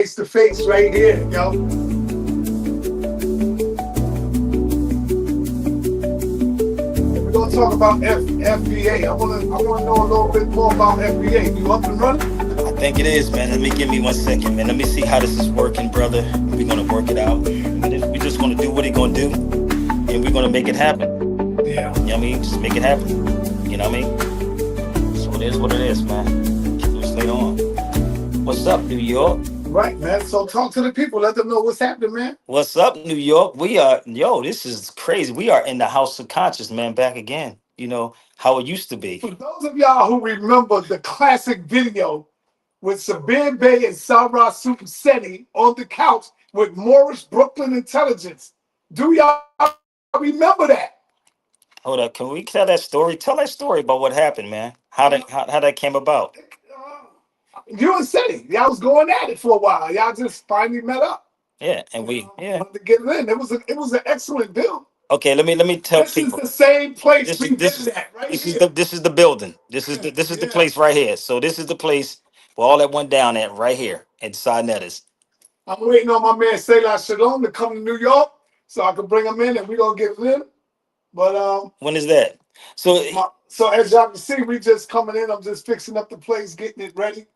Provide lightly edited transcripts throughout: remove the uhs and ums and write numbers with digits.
face to face right here, yo. We're gonna talk about FBA. I wanna know a little bit more about FBA. You up and running? I think it is, man. Let me give me 1 second, man. Let me see how this is working, brother. We're gonna work it out. We're just gonna do what he gonna do, and we're gonna make it happen. Yeah. You know what I mean? Just make it happen. You know what I mean? So it is what it is, man. Keep it straight on. What's up, New York? Right, man. So talk to the people. Let them know what's happening, man. What's up, New York? This is crazy. We are in the House of Conscious, man, back again. You know how it used to be. For those of y'all who remember the classic video with Sabir Bey and Sarah Supersetti on the couch with Morris Brooklyn Intelligence, do y'all remember that? Hold up, can we tell that story? Tell that story about what happened, man. How that came about. You and City, y'all was going at it for a while. Y'all just finally met up. Yeah, and we. Wanted to get it in. It was an excellent build. Okay, let me tell This is people. the same place This we is did this it is at, right this is here. the building. This is the Yeah. place right here. So this is the place where all that went down at right here inside Netters. I'm waiting on my man Selah Shalom to come to New York so I can bring him in and we're gonna get it in. But When is that? So so as y'all can see, we just coming in. I'm just fixing up the place, getting it ready.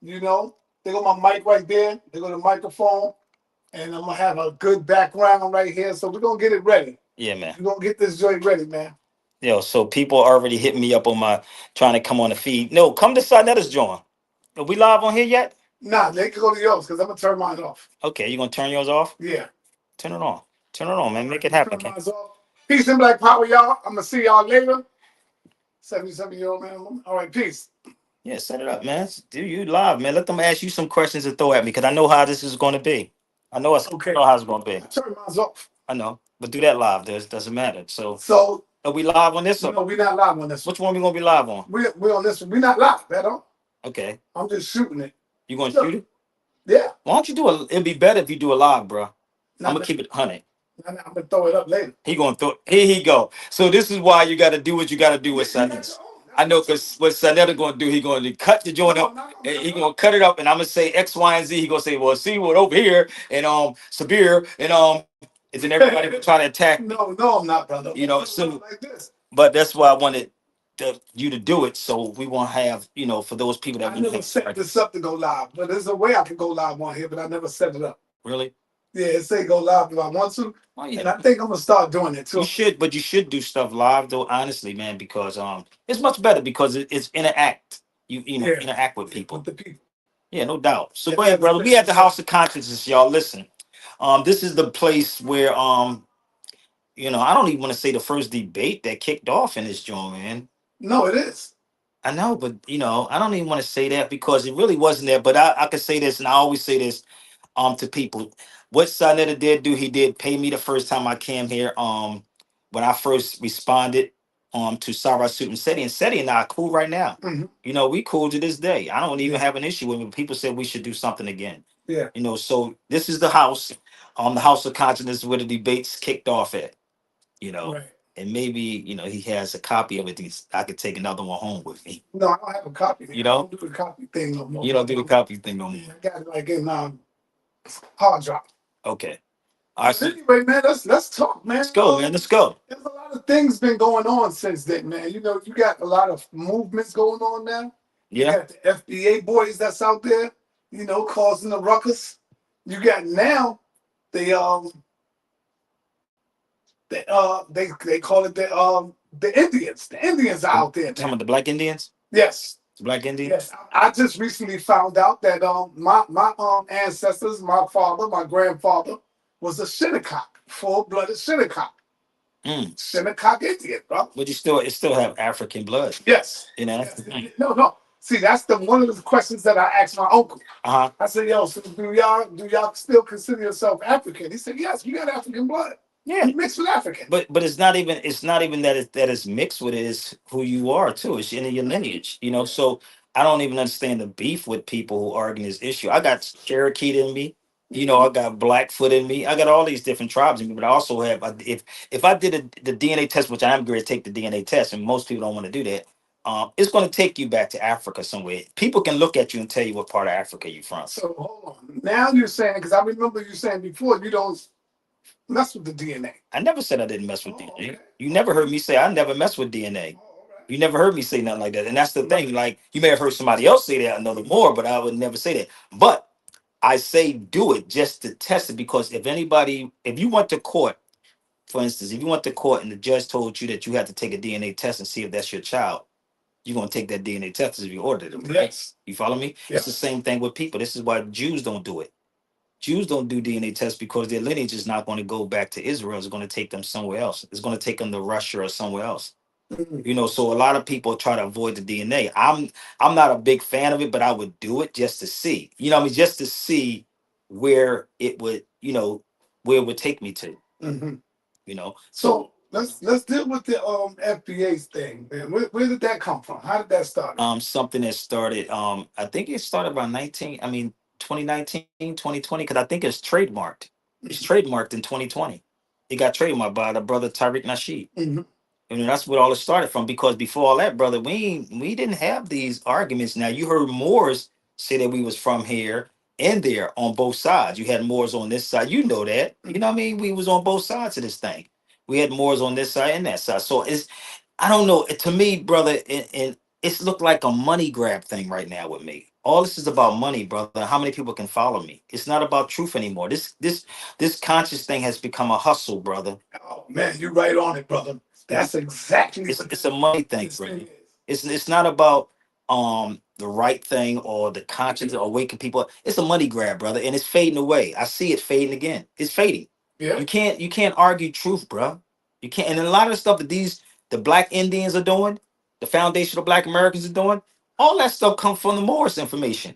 You know, they got my mic right there. They got the microphone, and I'm gonna have a good background right here. So we're gonna get it ready. yeah, man. We're gonna get this joint ready, man. So people already hit me up on my trying to come on the feed. No, come to side Netters join. Are we live on here yet? Nah, they can go to yours because I'm gonna turn mine off. Okay, you gonna turn yours off? Yeah. Turn it on. Turn it on, man. All right, Make it I'm gonna happen, turn okay? mine off. Peace and black power, y'all. I'm gonna see y'all later. 77-year-old man. All right, peace. Yeah, set it up, man. Do you live, man? Let them ask you some questions to throw at me because I know how this is going to be. I Okay. know how it's going to be. I turned mine off. I know, but do that live. Doesn't matter. So, So are we live on this? no, Or we're not live on this one. which one we gonna be live on? We're on this one. We're not live at all. Okay, I'm just shooting it. you gonna Look, shoot it? yeah. Why don't you do a? It'd be better if you do a live, bro. I'm Not, gonna keep it 100. I'm gonna throw it up later. He gonna throw. Here he go. So this is why you got to do what you got to do with Sundays. I know because what Sanetta gonna do, he gonna cut the joint up, and he gonna cut it up, and I'm gonna say X, Y, and Z. He gonna say, well, see what over here, and Sabir, and then everybody will try to attack me. No, I'm not, brother. You know, so Like this. but that's why I wanted you to do it, so we won't have for those people that I we never think set this up to go live, but there's a way I can go live on here, but I never set it up. really. Yeah, it say go live if I want to, Oh and I yeah, think I'm gonna start doing it you too. should, but you should do stuff live though, honestly, man, because it's much better because it's interact. You Yeah, interact with with people. the people. Yeah, no doubt. So Yeah, go ahead, brother. We at the House of Consciousness, y'all. Listen, this is the place where I don't even want to say the first debate that kicked off in this joint, man. no, it is. I know, but I don't even want to say that because it really wasn't there. But I can say this, and I always say this to people. What Sonetta did do, he did pay me the first time I came here. When I first responded to Sarah Suit and Seti and I are cool right now. Mhm. We cool to this day. I don't even Yeah, have an issue with it. People said we should do something again. yeah, So this is the House of Consciousness where the debates kicked off at. You know, right. and maybe he has a copy of it. I could take another one home with me. No, I don't have a copy. You I know, don't do the copy thing no more. you don't do the copy thing no more. Yeah, I got it like in hard drive. Okay. All right, But so anyway, man, let's talk, man. let's go, man. Let's go. There's a lot of things been going on since then, man. You know, you got a lot of movements going on now. You Yeah. got the FBA boys that's out there, causing the ruckus. You got now the they call it the Indians. The Indians are out there Some now. of the Black Indians. Yes. Black Indians. Yes. I just recently found out that my ancestors, my father, my grandfather was a Shinnecock, full-blooded Shinnecock. Mm. Shinnecock Indian, bro. But it still have African blood. Yes. That's the thing. No. See, that's one of the questions that I asked my uncle. Uh-huh. I said, "Yo, so do y'all still consider yourself African?" He said, "Yes, you got African blood. Yeah. You mixed with African." But it's not even that it's mixed with it. It's who you are too. It's in your lineage. So I don't even understand the beef with people who argue this issue. I got Cherokee in me. I got Blackfoot in me. I got all these different tribes in me, but I also have if I did the DNA test, which I am going to take the DNA test, and most people don't want to do that. it's going to take you back to Africa somewhere. People can look at you and tell you what part of Africa you're from. So hold on. Now you're saying, because I remember you saying before, you don't mess with the DNA. I never said I didn't mess with Oh, DNA. okay. You never heard me say I never mess with DNA. Oh, all right. You never heard me say nothing like that. And that's the thing. Like, you may have heard somebody else say that another more, but I would never say that. But I say do it just to test it, because if you went to court, for instance, if you went to court and the judge told you that you had to take a DNA test and see if that's your child, you're going to take that DNA test if you ordered it. Right? Yes. You follow me? Yeah. It's the same thing with people. This is why Jews don't do it. Jews don't do DNA tests because their lineage is not going to go back to Israel. It's going to take them somewhere else. It's going to take them to Russia or somewhere else. Mhm. You know, so a lot of people try to avoid the DNA. I'm not a big fan of it, but I would do it just to see. You know what I mean? Just to see where it would, where it would take me to. Mhm. You know. So let's deal with the FBA's thing, man. Where did that come from? How did that start? Something that started, I think it started around 2019, 2020, because I think it's trademarked. It's trademarked in 2020. It got trademarked by the brother Tariq Nasheed. Mm-hmm. And that's what all it started from. Because before all that, brother, we didn't have these arguments. Now you heard Moors say that we was from here and there on both sides. You had Moors on this side. You know that. You know what I mean? We was on both sides of this thing. We had Moors on this side and that side. So I don't know. To me, brother, and it's looked like a money grab thing right now with me. All this is about money, brother. How many people can follow me? It's not about truth anymore. This conscious thing has become a hustle, brother. Oh man, you're right on it, brother. That's exactly It's what it's a money thing, this bro. thing is. It's not about the right thing or the conscience or waking people up. It's a money grab, brother, and it's fading away. I see it fading again. It's fading. Yeah. You can't argue truth, bro. You can't. And a lot of the stuff that the Black Indians are doing, the foundational Black Americans are doing, all that stuff comes from the Morris information.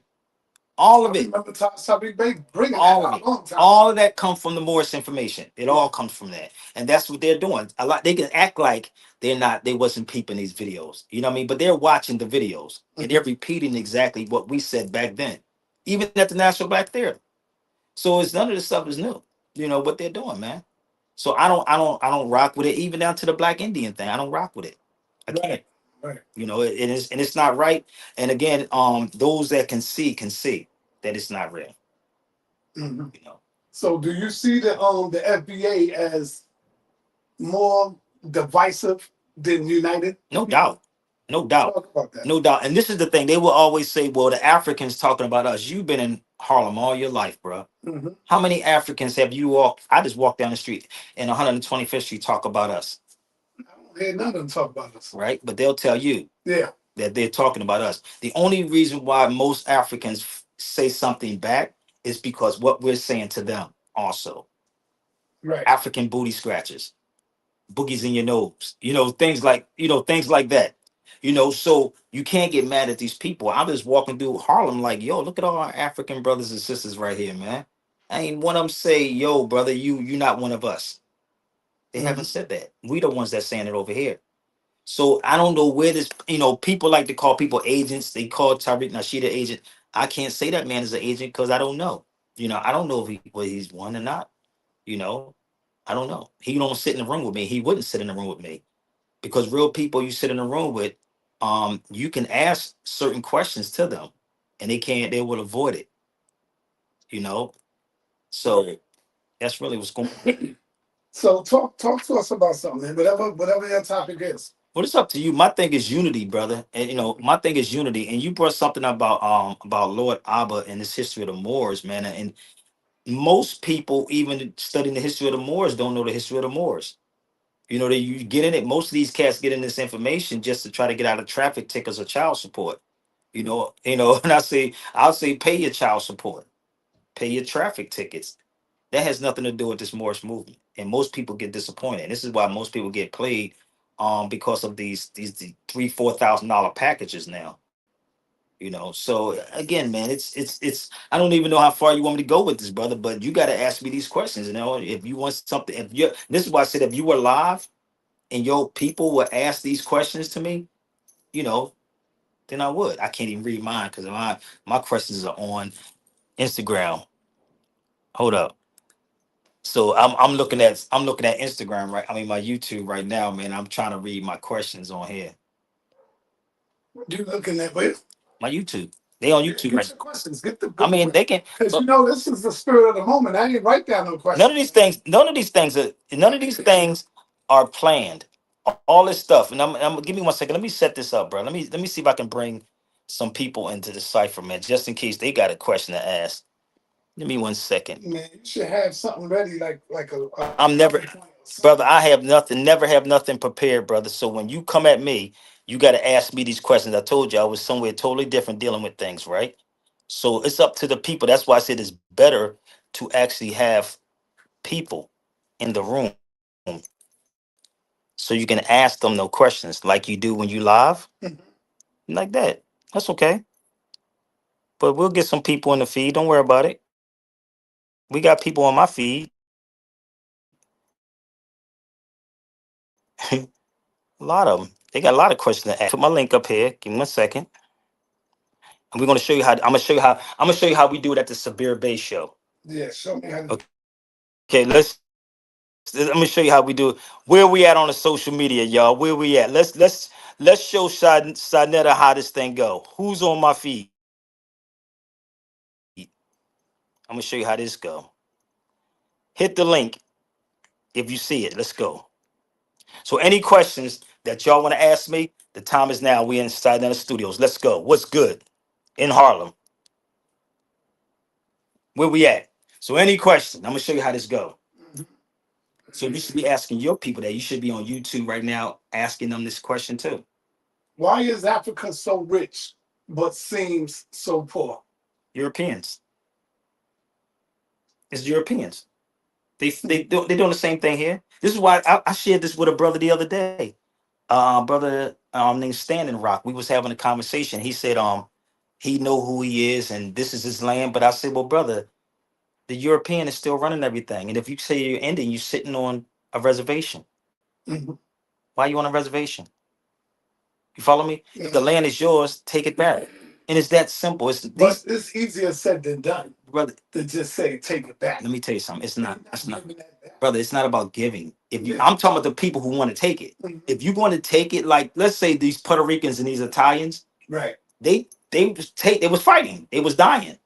All I of it. remember Sabi Bay bringing that All of out it. a long time. All of that comes from the Morris information. It all comes from that. And that's what they're doing. A lot they can act like they wasn't peeping these videos. You know what I mean? But they're watching the videos and they're repeating exactly what we said back then. Even at the National Black Theater. So it's none of this stuff is new. You know what they're doing, man. So I don't rock with it, even down to the Black Indian thing. I don't rock with it. I can't. Right. You know, it's not right. And again, those that can see that it's not real. Mhm. You know. So do you see the FBA as more divisive than united? No doubt. No doubt. Talk about that. No doubt. And this is the thing. They will always say, well, the Africans talking about us. You've been in Harlem all your life, bro. Mm-hmm. How many Africans have you walked? I just walked down the street in 125th Street talk about us, I don't hear none of them talk about us. right? But they'll tell you Yeah. that they're talking about us. The only reason why most Africans say something back is because what we're saying to them also. Right. African booty scratchers, boogies in your nose, things like that. So you can't get mad at these people. I'm just walking through Harlem like, yo, look at all our African brothers and sisters right here, man. I ain't one of them say, yo, brother, you not one of us. They haven't said that. We the ones that's saying it over here. So I don't know where this, people like to call people agents. They call Tariq Nasheed an agent. I can't say that man is an agent because I don't know. I don't know if he's one or not. You know, I don't know. He don't sit in the room with me. He wouldn't sit in the room with me because real people you sit in the room with, you can ask certain questions to them, and they will avoid it. You know, so that's really what's going on. So talk to us about something, man. Whatever your topic is. Well, it's up to you. My thing is unity, brother, and my thing is unity. And you brought something about Lord Abba and this history of the Moors, man. And most people, even studying the history of the Moors, don't know the history of the Moors. You get in it. Most of these cats get in this information just to try to get out of traffic tickets or child support. And I'll say pay your child support, pay your traffic tickets. That has nothing to do with this Morris movement. And most people get disappointed. And this is why most people get played because of these $3,000-$4,000 packages now. So again, man, it's I don't even know how far you want me to go with this, brother, but you got to ask me these questions. If you want something, if you this is why I said if you were live and your people would ask these questions to me, you know, then I would. I can't even read mine because my questions are on Instagram. Hold up. So I'm looking at Instagram, right? I mean my YouTube right now, man. I'm trying to read my questions on here. You looking at where? My YouTube. They on YouTube Get right your now. questions. Get the I good mean, they can. because you know this is the spirit of the moment. I didn't write down no None of questions. these things, none of these things are planned. All this stuff, and I'm give me 1 second. Let me set this up, bro. Let me see if I can bring some people into the cipher, man, just in case they got a question to ask. Give me 1 second. Man, you should have something ready, like a I'm never, talking point or brother. something. I have nothing. Never have nothing prepared, brother. So when you come at me, you got to ask me these questions. I told you I was somewhere totally different dealing with things, right? So it's up to the people. That's why I said it's better to actually have people in the room so you can ask them no questions like you do when you live, Mhm. like that. That's okay. But we'll get some people in the feed. Don't worry about it. We got people on my feed. A lot of them. They got a lot of questions to ask. Put my link up here. Give me 1 second. And we're gonna show you how. I'm gonna show you how we do it at the Sabir Bay show. Yeah, show me how to. Okay, let me show you how we do it. Where we at on the social media, y'all? Where we at? Let's show Sadnetta how this thing go. Who's on my feed? I'm gonna show you how this go. Hit the link if you see it. Let's go. So any questions that y'all want to ask me, the time is now. We inside the studios. Let's go. What's good in Harlem? Where we at? So any question, I'm gonna show you how this go. So you should be asking your people that. You should be on YouTube right now asking them this question too. Why is Africa so rich but seems so poor? Europeans. It's Europeans. They're doing the same thing here. This is why I shared this with a brother the other day. Brother named Standing Rock. We was having a conversation. He said he know who he is and this is his land. But I said, well, brother, the European is still running everything. And if you say you're Indian, you're sitting on a reservation. Mhm. Why are you on a reservation? You follow me? If the land is yours, take it back. And it's that simple. It's But these it's easier said than done brother. to just say take it back. Let me tell you something. It's You're not. not That's not, giving that back. brother. It's not about giving. If you, Yeah. I'm talking about the people who want to take it. Mhm. If you want to take it, like let's say these Puerto Ricans and these Italians, Right. they was fighting. They was dying.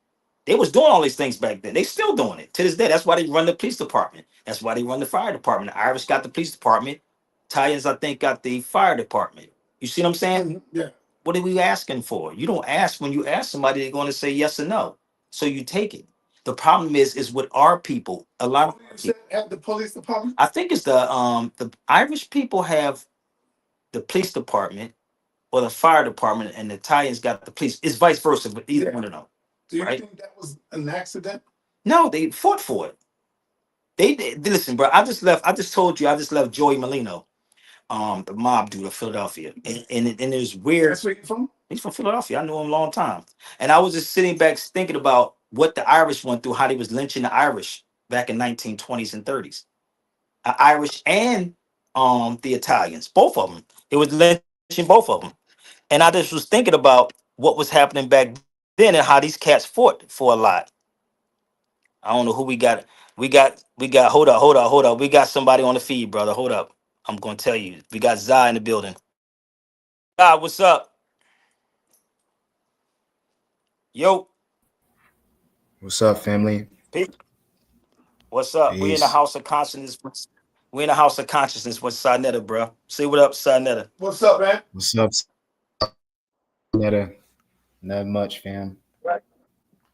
They was doing all these things back then. They still doing it to this day. That's why they run the police department. That's why they run the fire department. The Irish got the police department. Italians, I think, got the fire department. You see what I'm saying? Mhm. Yeah. What are we asking for? You don't ask. When you ask somebody, they're going to say yes or no. So you take it. The problem is with our people. A lot of Who our you said people. had the police department? I think it's the Irish people have the police department or the fire department, and the Italians got the police. It's vice versa, but either Yeah. one of them, Do you right? think that was an accident? No, they fought for it. They did. Listen, bro. I just left. I just told you. I just left Joey Molino, the mob dude of Philadelphia, and it's weird. That's where you from? He's from Philadelphia. I knew him a long time. And I was just sitting back thinking about what the Irish went through, how they was lynching the Irish back in 1920s and 30s. Irish and the Italians, both of them. It was lynching both of them. And I just was thinking about what was happening back then and how these cats fought for a lot. I don't know who we got. We got hold up. We got somebody on the feed, brother. Hold up. I'm gonna tell you. We got Zai in the building. Zai, what's up? Yo, What's up, family? what's up? We in the Peace. house of consciousness. We in the house of consciousness with Sinetta, bro. Say what up, Sinetta. What's up, man? What's up, Netta? Not much, fam. Right.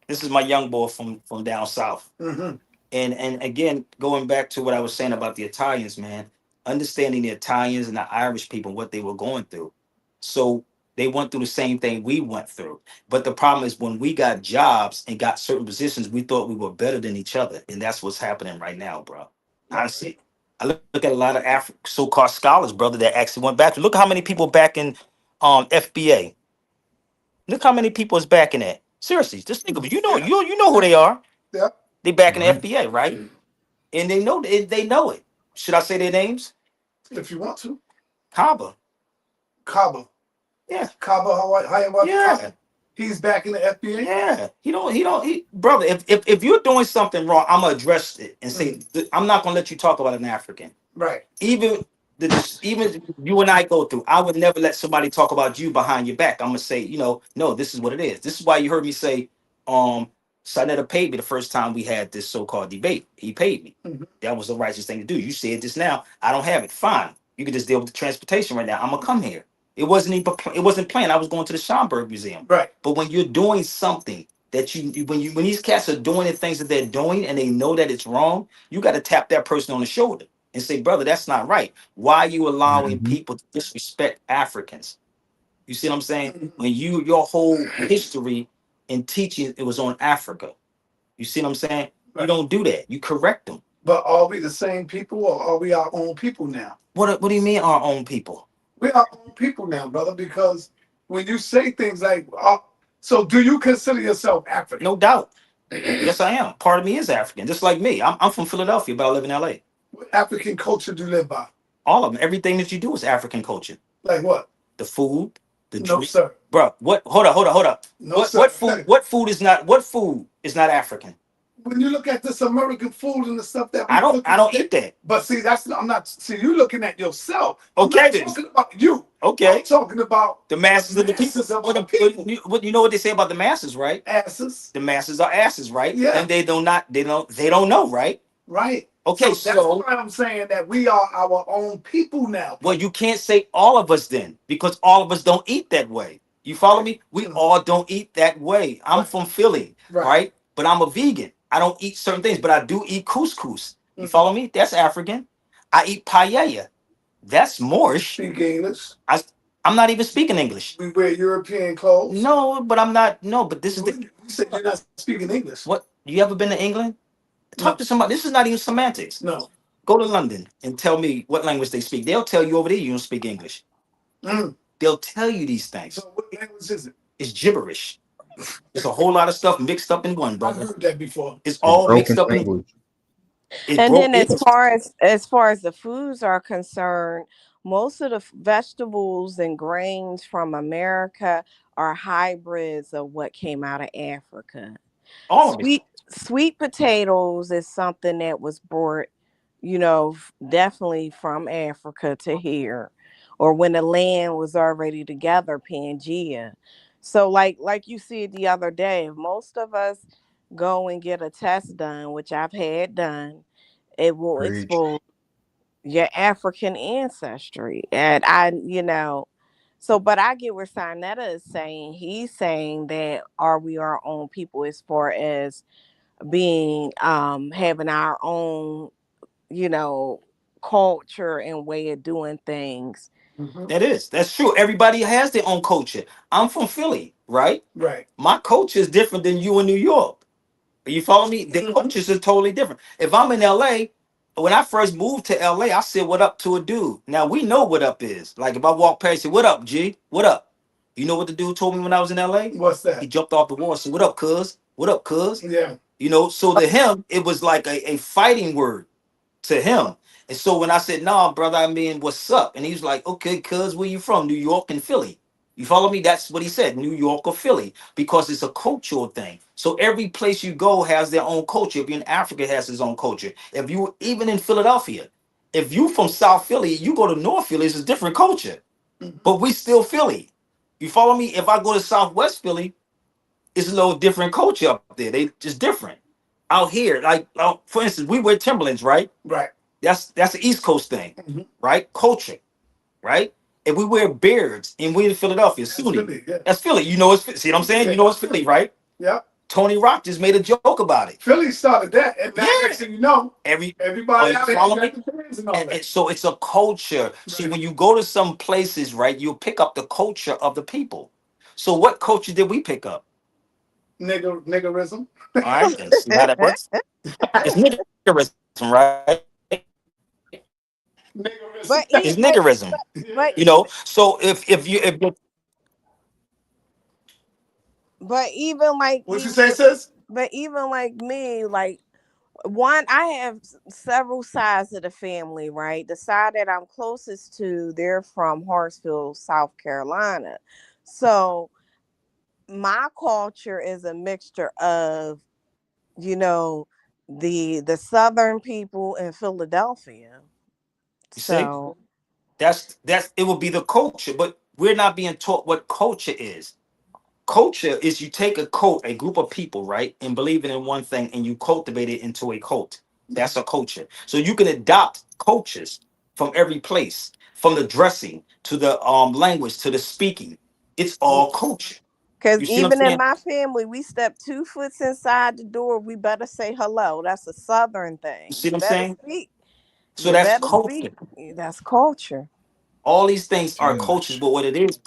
This is my young boy from down south. Mm-hmm. And again, going back to what I was saying about the Italians, man, understanding the Italians and the Irish people, what they were going through. So they went through the same thing we went through. But the problem is when we got jobs and got certain positions, we thought we were better than each other. And that's what's happening right now, bro. Honestly. I look at a lot of so-called scholars, brother, that actually went back. Look how many people back in FBA. Look how many people is backing that. Seriously, just think of it. Yeah. You know who they are. Yeah. They back in the Right. FBA, right? And they know it. Should I say their names? If you want to. Kaba. Kaba. Yeah. Kaba Hayawati Yeah. Kaba. He's back in the FBA? Yeah. Brother, if you're doing something wrong, I'm gonna address it and say I'm not gonna let you talk about an African. Right. Even even you and I go through, I would never let somebody talk about you behind your back. I'm gonna say, no, this is what it is. This is why you heard me say, Sonetta paid me the first time we had this so-called debate. He paid me. That was the righteous thing to do. You said this now. I don't have it. Fine. You can just deal with the transportation right now. I'm gonna come here. It wasn't planned. I was going to the Schomburg Museum. Right. But when you're doing something that when these cats are doing the things that they're doing and they know that it's wrong, you got to tap that person on the shoulder and say, brother, that's not right. Why are you allowing Mm-hmm. people to disrespect Africans? You see what I'm saying? When your whole history in teaching, it was on Africa. You see what I'm saying? You Right. don't do that. You correct them. But are we the same people or are we our own people now? What do you mean our own people? We're our own people now, brother, because when you say things like, so do you consider yourself African? No doubt. Yes, I am. Part of me is African, just like me. I'm from Philadelphia, but I live in LA. What African culture do you live by? All of them. Everything that you do is African culture. Like what? The food, the No, drink. sir. Bro, what? Hold up. No, sir. What food? What food is not African? When you look at this American food and the stuff that we I don't. cook, I don't eat that. but see, I'm not. See, you looking at yourself. I'm Okay, not then. talking about you. Okay. I'm talking about The masses of the people. masses of the people. You know what they say about the masses, right? Asses. The masses are asses, right? Yeah. And they don't know, right? Right. Okay, So that's why I'm saying that we are our own people now. well, you can't say all of us then, because all of us don't eat that way. You follow me? We all don't eat that way. I'm from Philly, right? But I'm a vegan. I don't eat certain things, but I do eat couscous. You follow me? That's African. I eat paella. That's Moorish. Speak English. I'm not even speaking English. We wear European clothes. No, but I'm not. No, but this is You said you're not speaking English. What? You ever been to England? Talk to somebody. This is not even semantics. No. Go to London and tell me what language they speak. They'll tell you over there you don't speak English. They'll tell you these things. So what language is it? It's gibberish. It's a whole lot of stuff mixed up in one, brother. I've heard that before. It's all mixed Broken up in. language. And then Yes. as far as the foods are concerned, most of the vegetables and grains from America are hybrids of what came out of Africa. All of it. Sweet potatoes is something that was brought, definitely from Africa to here, or when the land was already together, Pangea. So like you said the other day, if most of us go and get a test done, which I've had done, it will Preach. expose your African ancestry. And so, but I get what Sinetta is saying. He's saying that are we our own people as far as being, having our own, culture and way of doing things. That's true. Everybody has their own culture. I'm from Philly, right? Right. My culture is different than you in New York. You follow me? The cultures are totally different. If I'm in LA, when I first moved to LA, I said what up to a dude. Now we know what up is. Like if I walk past, say, what up, G? What up? You know what the dude told me when I was in LA? What's that? He jumped off the wall and said, what up, cuz? What up, cuz? Yeah. So to him, it was like a fighting word to him. And so when I said, nah, brother, I mean, what's up? And he was like, okay, cuz, where you from? New York and Philly. You follow me? That's what he said, New York or Philly, because it's a cultural thing. So every place you go has their own culture. If you're in Africa, it has its own culture. If you even in Philadelphia, if you from South Philly, you go to North Philly, it's a different culture. But we still Philly. You follow me? If I go to Southwest Philly, it's a little different culture up there. They just different. Out here, like for instance, we wear Timberlands, right? Right. That's an East Coast thing, right? Culture, right? If we wear beards and we in Philadelphia, Sunni, Philly, yeah. that's Philly. See what I'm saying? Yeah. You know it's Philly, right? Yeah. Tony Rock just made a joke about it. Philly started that, and now next thing you know, everybody out there follow got me? the bands and all that. And so it's a culture. See, when you go to some places, right, you'll pick up the culture of the people. So what culture did we pick up? Niggerism. All right, then see how that works? It's niggerism, right? Niggerism. But It's niggerism. but So if you but even like What you say, sis? but even like me, like one, I have several sides of the family, right? The side that I'm closest to, they're from Hartsville, South Carolina. So my culture is a mixture of, you know, the southern people in Philadelphia. see, So That's it will be the culture, but we're not being taught what culture is. Culture is you take a group of people, right, and believing in one thing, and you cultivate it into a cult. That's a culture. So you can adopt cultures from every place, from the dressing to the language to the speaking. It's all culture. Because You see what I'm even in saying? my family, we step 2 foot inside the door, we better say hello. That's a southern You thing. see You what I'm better saying? speak. So You that's better culture. speak. That's culture. All these things It's are very cultures, much. but what it is,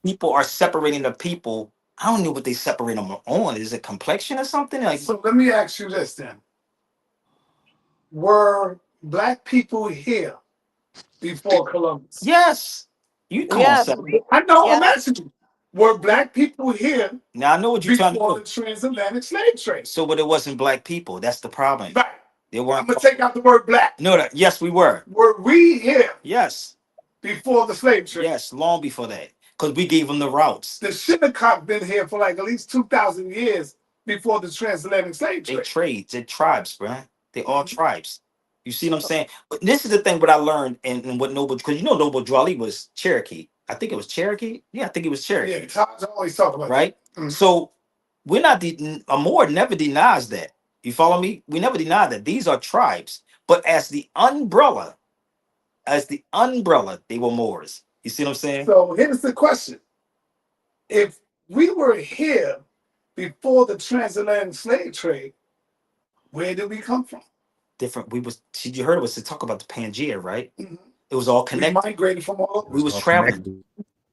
people are separating the people. I don't know what they separate them on. Is it complexion or something? Like, So let me ask you this then: were black people here before Columbus? yes, you come on, Yes, Seven. I know. I'm yes. asking you: were black people here Now I know what you're trying to before the do. transatlantic slave trade? So, but it wasn't black people. That's the problem. Right. They I'm weren't. gonna take out the word black. No, that yes, we were. Were we here Yes, before the slave trade? yes, long before that, because we gave them the routes. The Shinnecock been here for like at least 2,000 years before the transatlantic slave They trade. trades, they tribes, bro. They all tribes. You see what I'm saying? But this is the thing. What I learned and what Noble, because you know Noble Drawley was Cherokee. I think it was Cherokee. Yeah, I think it was Yeah, Cherokee. Todd's always talk about that. Right. So we're not Amor never denies that. You follow me? We never deny that these are tribes, but as the umbrella, they were Moors. You see what I'm saying? So here's the question: if we were here before the transatlantic slave trade, where did we come from? Different. We was. You heard us to talk about the Pangea, right? Mhm. It was all We connected. migrated from all It over. We was was all traveling. connected.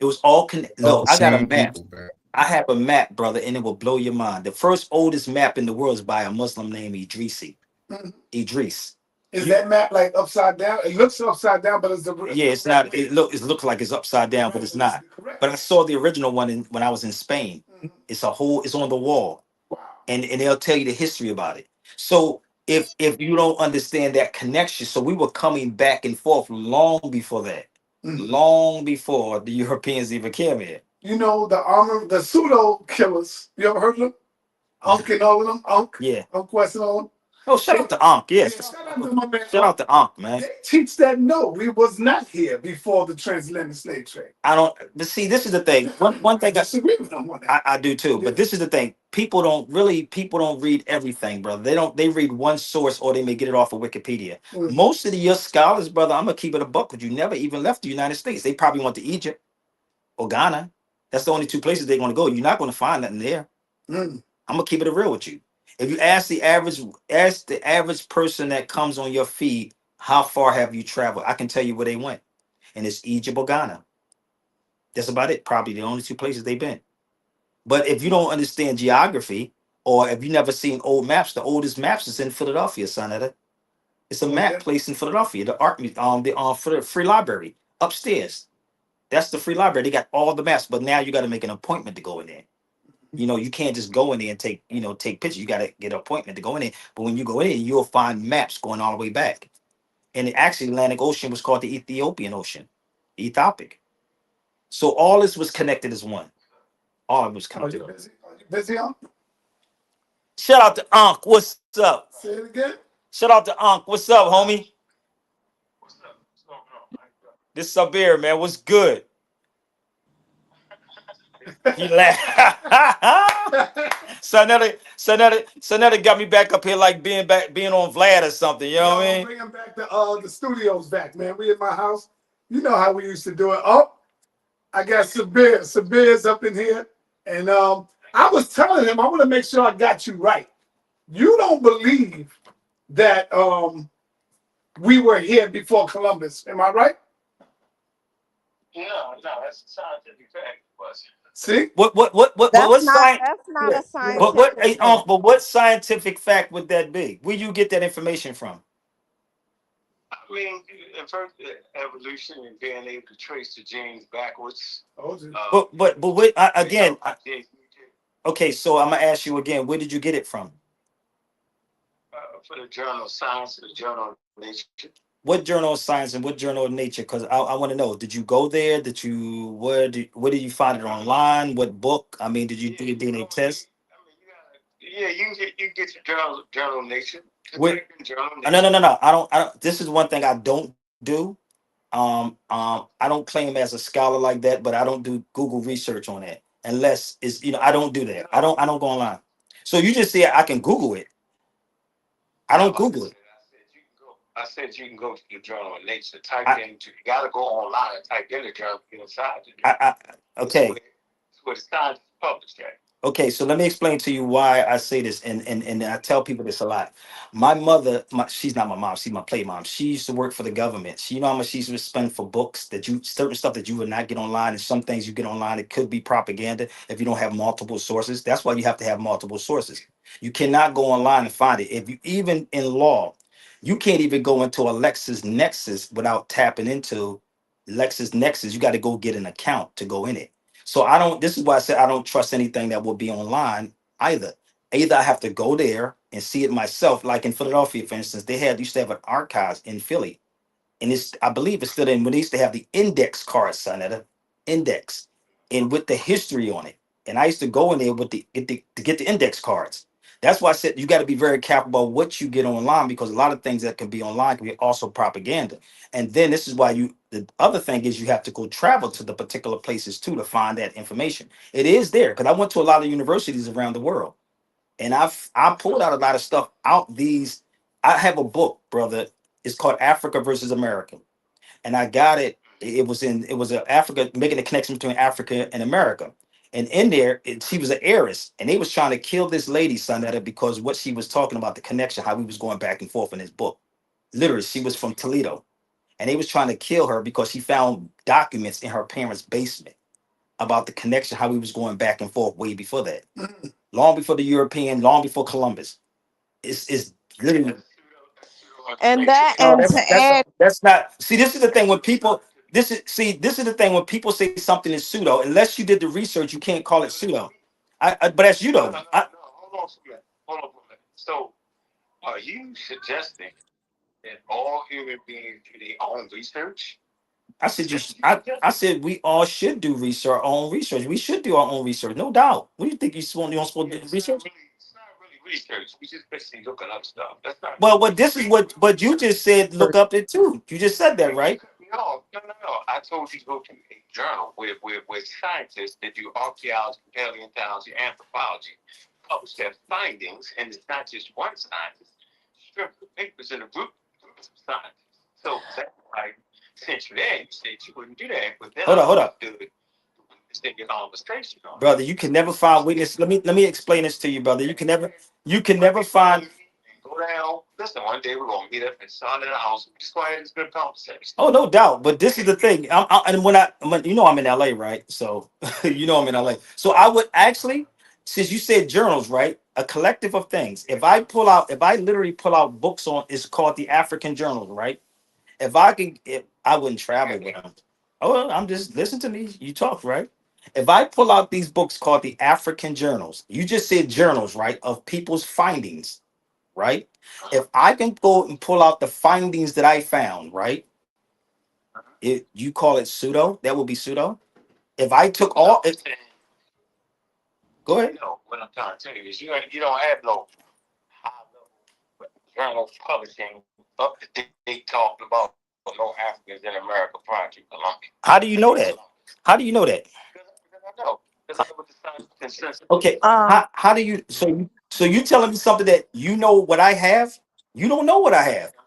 It was all connected. All Look, the I got a same map. people, bro. I have a map, brother, and it will blow your mind. The first oldest map in the world is by a Muslim named Idrisi. Mhm. Idris. Is You, that map like upside down? It looks upside down, but it's the yeah, it's not. It looks like it's upside down, but right, it's but it's not. correct. But I saw the original one when I was in Spain. Mhm. It's a whole. It's on the wall, Wow. and they'll tell you the history about it. So if you don't understand that connection, so we were coming back and forth long before that, Mhm. long before the Europeans even came here. You know the armor, the pseudo killers. You ever heard of them? Unk and all of them. Yeah. Unk West and all of them. Oh, shout out to Ankh. Yeah, Yes. shout out to my man. Shout out to Ankh, man. They teach that no, we was not here before the transatlantic slave trade. I don't. But see, this is the thing. One thing Disagree with them on that. I do too. Yeah. But this is the thing. People don't read everything, brother. They read one source or they may get it off of Wikipedia. Mm. Most of your scholars, brother, I'm gonna keep it a buck with you. Never even left the United States. They probably went to Egypt or Ghana. That's the only two places they're gonna go. You're not gonna find nothing there. Mm. I'm gonna keep it real with you. If you ask the average person that comes on your feed, how far have you traveled? I can tell you where they went, and it's Egypt or Ghana. That's about it. Probably the only two places they've been. But if you don't understand geography, or if you never seen old maps, the oldest maps is in Philadelphia, son. It's a Oh map yeah. place in Philadelphia, the free library upstairs. That's the free library. They got all the maps, but now you got to make an appointment to go in there. You can't just go in there and take pictures. You got to get an appointment to go in there. But when you go in, you'll find maps going all the way back. And actually, Atlantic Ocean was called the Ethiopian Ocean, Ethiopic. So all this was connected as one. All of it was Are connected you up. busy? Are you busy on? Shout out to Ankh. What's up? Say it again. Shout out to Ankh. What's up, homie? This Sabir, man. What's good? He laughed. Sonetta got me back up here like being on Vlad or something. You know what I Yo, mean? bringing back the studios back, man. We in my house. You know how we used to do it. Oh, I got Sabir. Sabir's up in here, and I was telling him I want to make sure I got you right. You don't believe that we were here before Columbus. Am I right? See? What science? That's not Yeah. a You know. scientific fact. But what scientific fact would that be? Where you get that information from? Oh, gee. But again, okay. So I'm gonna ask you again. Where did you get it from? What journal of science and what journal of nature? Because I want to know. Did you go there? Where did you find it online? What book? I mean, did you do a DNA test? Where, no. I don't. This is one thing I don't do. I don't claim as a scholar like that, but I don't do Google research on that unless it's I don't do that. I don't go online. So you just say I can Google it. I don't Google it. I said you can go to the Journal of Nature, type I, into, you got to go online and type in the journal inside the journal. I okay. It's where the science is published at. Okay, so let me explain to you why I say this, and I tell people this a lot. My mother, she's not my mom, she's my play mom. She used to work for the government. She, you know how much she used to spend for books that you certain stuff that you would not get online, and some things you get online it could be propaganda if you don't have multiple sources. That's why you have to have multiple sources. You cannot go online and find it. If you even in law, you can't even go into a LexisNexis without tapping into LexisNexis. You got to go get an account to go in it. So I don't. This is why I said I don't trust anything that will be online either. Either I have to go there and see it myself, like in Philadelphia, for instance, they used to have an archives in Philly, and it's I believe it's still in when they used to have the index cards, son, at a index, and with the history on it. And I used to go in there with to get the index cards. That's why I said you got to be very careful about what you get online because a lot of things that can be online can be also propaganda. And then this is why the other thing is you have to go travel to the particular places too to find that information. It is there because I went to a lot of universities around the world and I pulled out a lot of stuff out these. I have a book, brother. It's called Africa versus America, and I got it. It was a Africa making a connection between Africa and America. And in there, she was an heiress, and they was trying to kill this lady, son, at her because what she was talking about the connection, how we was going back and forth in this book. Literally, she was from Toledo, and they was trying to kill her because she found documents in her parents' basement about the connection, how we was going back and forth way before that, long before the European, long before Columbus. It's literally And that no, and to add that's not. See, this is the thing when people. This is the thing when people say something is pseudo. Unless you did the research, you can't call it pseudo. But that's you No, though. no, no, no. Hold on for a minute. Hold on for a minute. So, are you suggesting that all human beings do their own research? I said you. I said we all should do research, our own research. We should do our own research, no doubt. What do you think you don't supposed to do research? It's not really research. We just basically looking up stuff. That's not Well, really what this is research. what but you just said. Look up it too. You just said that, You right? cut me off. No, no, no. I told you to go to a journal where scientists that do archaeology, paleontology, anthropology publish their findings, and it's not just one scientist. Strip the papers in a group of scientists. So that's why since you there, you said you wouldn't do that, but then Hold I up, hold up. understood this thing your conversation on. Brother, you can never find witness. Let me explain this to you, brother. You can never find. Go down. Listen, one day we're gonna meet up in Sun in the house. Just go ahead and good conversation. Oh, no doubt. But this is the thing. And I'm in LA, right? So I'm in LA. So I would actually, since you said journals, right? A collective of things. If I literally pull out books on, it's called the African Journal, right? If I wouldn't travel with them. Oh, well, I'm just listen to me. You talk, right? If I pull out these books called the African Journals, you just said journals, right? Of people's findings, right? If I can go and pull out the findings that I found, right? You call it pseudo? That would be pseudo. If I took all it, go ahead. No, what I'm trying to tell you is you don't have no high level journal publishing up to date talking about no Africans in America prior to Columbia. How do you know that? How do you know that? Because I know. Because that was the scientific consensus. Okay. um How do you so you telling me something that you know what I have? You don't know what I have. I'm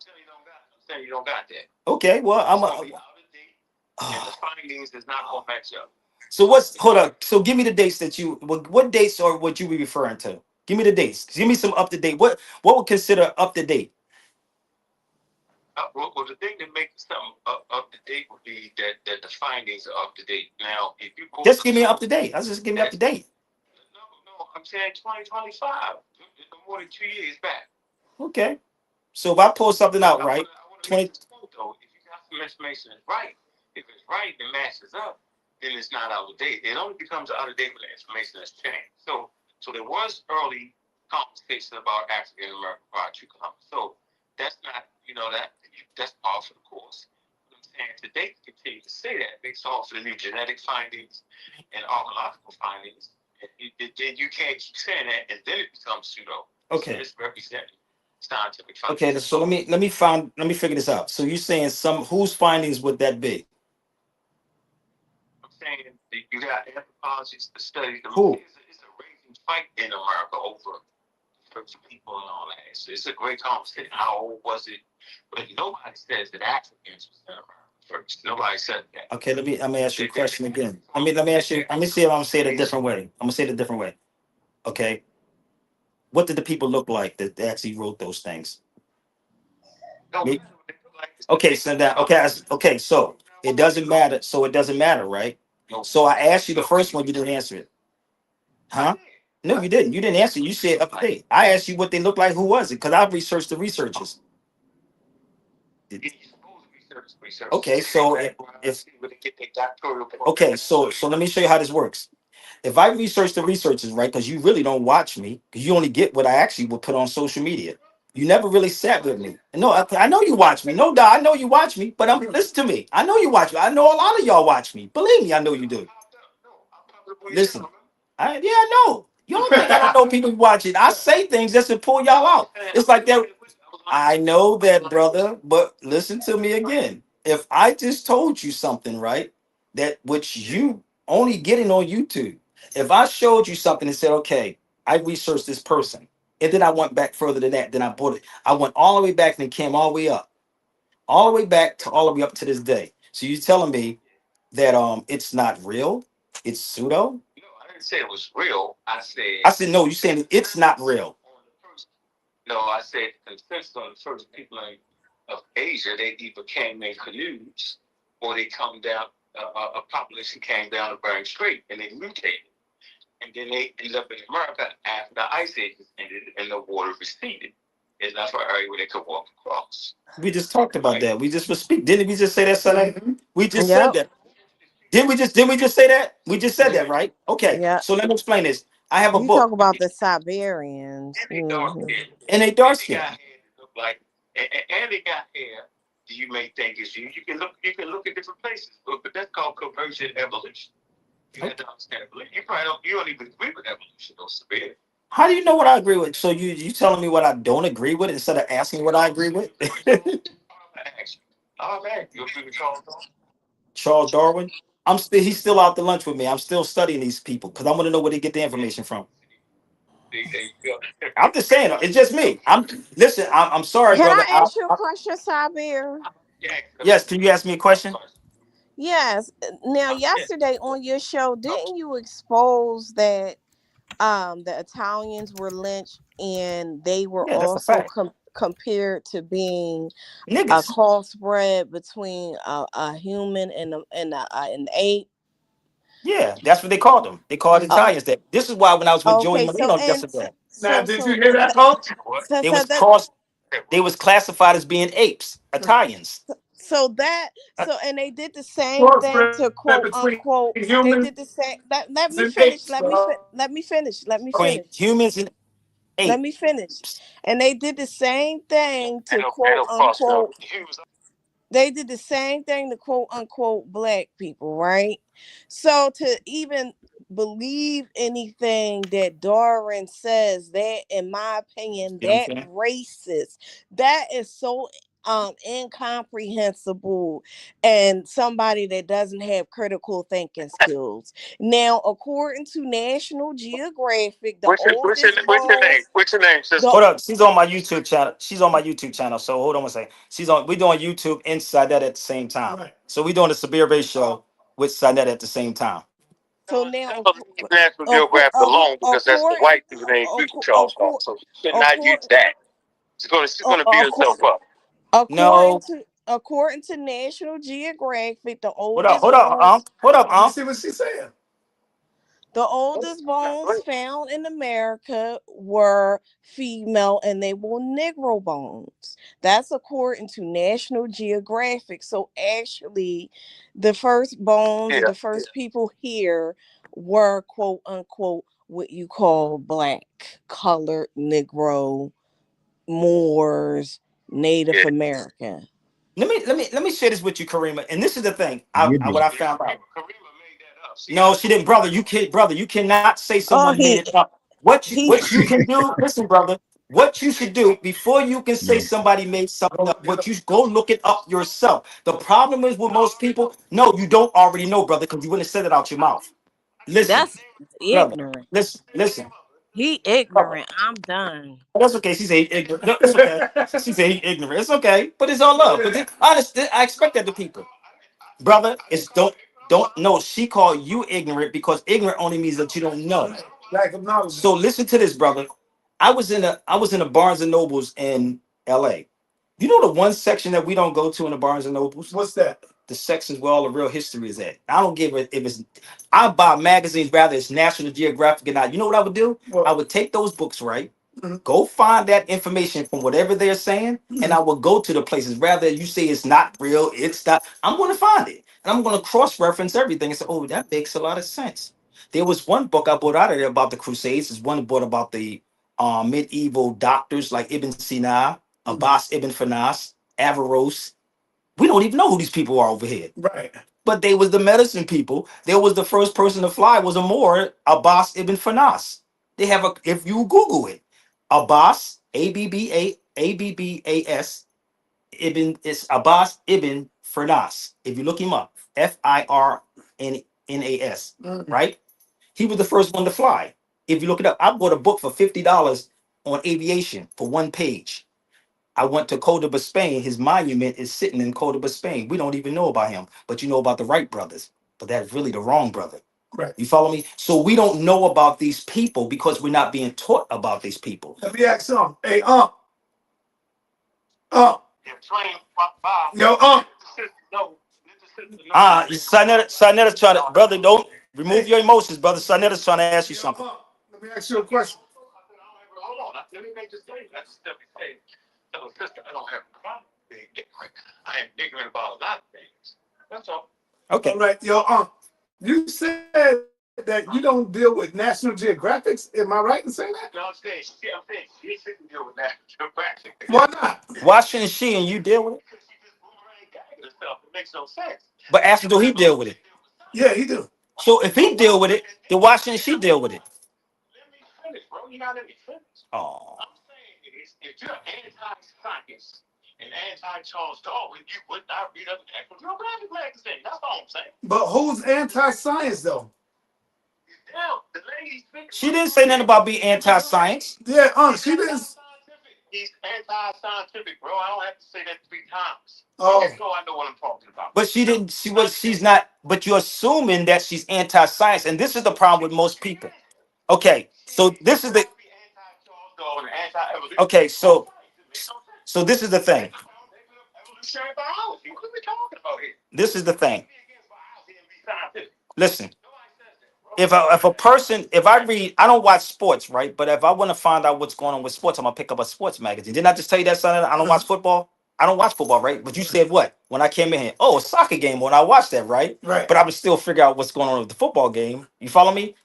saying you don't got that. Okay, well It's gonna be out of date, and the findings is not gonna match up. so what's hold up. So give me the dates that you what dates or what you be referring to? Give me the dates. Give me some up to date. What would consider up to date? Well, the thing that makes something up to date would be that the findings are up to date. Now, if you go Just give me to up to date. I just give me up to date. no, I'm saying 2025, no more than 2 years back. Okay. So if I pull something out, right? I want to make 20 this point though. If you got some information that's right, if it's right and matches up, then it's not out of date. It only becomes out of date when the information has changed. So there was early conversation about African American prior to Columbus. So that's not, that's off of the course. What I'm saying today, continue to say that based off of the new genetic findings and archaeological findings. Then you can't keep saying that, and then it becomes pseudo. It's Okay. misrepresented. scientific Okay, foundation. so let me figure this out. So you're saying some whose findings would that be? I'm saying that you got anthropologists to study them. Who? It's a raging fight in America over first people and all that. It's a great conversation. How old was it? But nobody says that Africans was in America first. Nobody said that. Okay, let me ask you a question again. Let me ask you. Let me see if I'm gonna say it a different way. I'm gonna say it a different way. Okay, what did the people look like that actually wrote those things? No, Me- they look like it's Okay, so that okay, okay, so it doesn't matter. So it doesn't matter, right? So I asked you the first one, you didn't answer it, huh? No, you didn't. You didn't answer. You said, "Hey, I asked you what they look like. Who was it?" Because I researched the researchers. you're supposed to research. Okay, so if okay, so let me show you how this works. If I research the researchers, right, because you really don't watch me, because you only get what I actually would put on social media. You never really sat with me. No, I know you watch me. No doubt, I know you watch me. But listen to me. I know you watch me. I know a lot of y'all watch me. Believe me, I know you do. Listen, yeah, I know. Y'all think I don't know people watching. I say things just to pull y'all out. It's like that. I know that, brother, but listen to me again. If I just told you something, right, that which you only getting on YouTube, if I showed you something and said, okay, I researched this person, and then I went back further than that, then I bought it. I went all the way back and it came all the way up, all the way back to all the way up to this day. So you're telling me that it's not real, it's pseudo? No, I didn't say it was real. I said no. You're saying it's not real. No, I said the consensus on the first people of Asia, they either came in canoes or they come down. A population came down the Bering Strait and they mutated, and then they ended up in America after the ice ages ended and the water receded. And that's an area where they could walk across. We just talked about that. We just was speak. Didn't we just say that, son? We just said Yep. that. Didn't we just say that? We just said that, right? Okay. Yep. So let me explain this. I have a You talk book, about the Siberians. And they dark Mhm. hair. and they dark And they skin. got hair that look like, and they got hair that you may think is you. You can look at different places, but that's called convergent evolution. You have to understand evolution. You don't even agree with evolution, though, severe. How do you know what I agree with? So you telling me what I don't agree with instead of asking what I agree with? Oh man, you agree with Charles Darwin? Charles Darwin. He's still out to lunch with me. I'm still studying these people because I want to know where they get the information from. There you go. I'm just saying, it's just me. Listen. I'm sorry, Can brother. I ask you a question, Sabir? Yeah, Yes. Can you ask me a question? Yes. Now, yesterday on your show, didn't you expose that the Italians were lynched and they were Yeah, that's a also fact. compared to being a Niggas. crossbred between a human and an ape? Yeah, that's what they called them. They called Uh, Italians that. This is why when I was with Joey okay, so Molino and yesterday, Now, so did you so hear that, coach? so, they so was that crossed. They was classified as being apes, Italians. so that Uh, so and they did the same thing Crossbred to quote between unquote. They humans did the same. Let me and finish. apes, bro. Let me finish. Let me between finish. humans and Let apes. me finish. And they did the same thing to ain't quote no cross unquote. humans. They did the same thing to quote unquote black people, right? So to even believe anything that Darwin says, that in my opinion, You know what that I'm saying? racist, that is so incomprehensible, and somebody that doesn't have critical thinking skills. Now, according to National Geographic, the oldest bones, What's your name, sister? the Hold up, she's on my YouTube channel. She's on my YouTube channel. So hold on one second. We doing YouTube inside that at the same time. Right. So we doing the Sabir Base show with Sanet at the same time. so now Leave National acco- Geographic acco- alone because that's the according white people that agree with acco- Charles Darwin. acco- So she should not use according that. She's gonna beat herself up. according No. to according to National Geographic, the Hold up, oldest hold up, bones hold up, Let me see what she's saying. found in America were female, and they were Negro bones. That's according to National Geographic. So actually, the first bones, Yeah. the first people here were quote unquote what you call black, colored, Negro, Moors, Native Yeah. American. Let me share this with you, Karima. And this is the thing. What Niggas. I found out. Karima made that up. See, No, she didn't, brother. You cannot say Oh, someone made it up. What you can do, listen, brother. What you should do before you can say No. somebody made something up, what you go look it up yourself. The problem is with most people, no, you don't already know, brother, because you wouldn't have said it out your mouth. Listen, That's brother, ignorant. listen. He Brother. ignorant. I'm done. That's okay. She say ignorant. No, it's okay. She say he ignorant. It's okay. But it's all love. But honestly, I expect that to people. Brother, it's don't know. She called you ignorant because ignorant only means that you don't know. Lack of knowledge. So listen to this, brother. I was in a Barnes and Nobles in LA. You know the one section that we don't go to in the Barnes and Nobles? What's that? The sections where all the real history is at. I don't give it if it's I buy magazines rather it's National Geographic or not. You know what I would do? What? I would take those books, right? Mhm. Go find that information from whatever they're saying, and I will go to the places. Rather, you say it's not real, it's not. I'm going to find it, and I'm going to cross-reference everything and say, "Oh, that makes a lot of sense." There was one book I bought out of there about the Crusades. There's one book about the medieval doctors like Ibn Sina, Abbas ibn Fanas, Averroes. We don't even know who these people are over here. Right. But they was the medicine people. There was the first person to fly was a Moor, Abbas ibn Fanas. They have a if you Google it, Abbas Abbas ibn it's Abbas ibn Firnas. If you look him up, Firnas, Mhm. right? He was the first one to fly. If you look it up, I bought a book for $50 on aviation for one page. I went to Cordoba, Spain. His monument is sitting in Cordoba, Spain. We don't even know about him, but you know about the Wright brothers. But that's really the wrong brother. Right. You follow me? So we don't know about these people because we're not being taught about these people. Let me ask some. Hey, yo, No, Sanetta's trying to, brother, don't remove your emotions, brother. Sanetta's trying to ask you something. Let me ask you a question. hold on. Let me make this statement. That's just me say. So, sister, I don't have a problem being ignorant. I am ignorant about a lot of things. That's all. Okay. All right, yo, you said that you don't deal with National Geographics. Am I right in saying that? No, I'm saying she shouldn't deal with that. Why not? Why shouldn't she and you deal with it? Because she just boomerang gagging herself. It makes no sense. But ask him, do he deal with it? Yeah, he do. So if he deal with it, then why shouldn't she deal with it? Let me finish, bro. You gotta let me finish. Oh. I'm saying is, if you're anti-science and anti-Charles Darwin, you would not read a National Geographic magazine. That's all I'm saying. But who's anti-science though? Now, the lady She didn't say nothing about being anti-science. Yeah, she didn't. He's anti-scientific, bro. I don't have to say that 3 times. Oh. So I know what I'm talking about. But she didn't. She's not. But you're assuming that she's anti-science, and this is the problem with most people. Okay, so this is the. Okay, so this is the thing. Evolutionary biology. What are we talking about here? This is the thing. Listen, if I read, I don't watch sports, right? But if I want to find out what's going on with sports, I'm gonna pick up a sports magazine. Didn't I just tell you that, son? I don't watch football. I don't watch football, right? But you said what when I came in here? Oh, a soccer game when I watched that, right? Right. But I would still figure out what's going on with the football game. You follow me?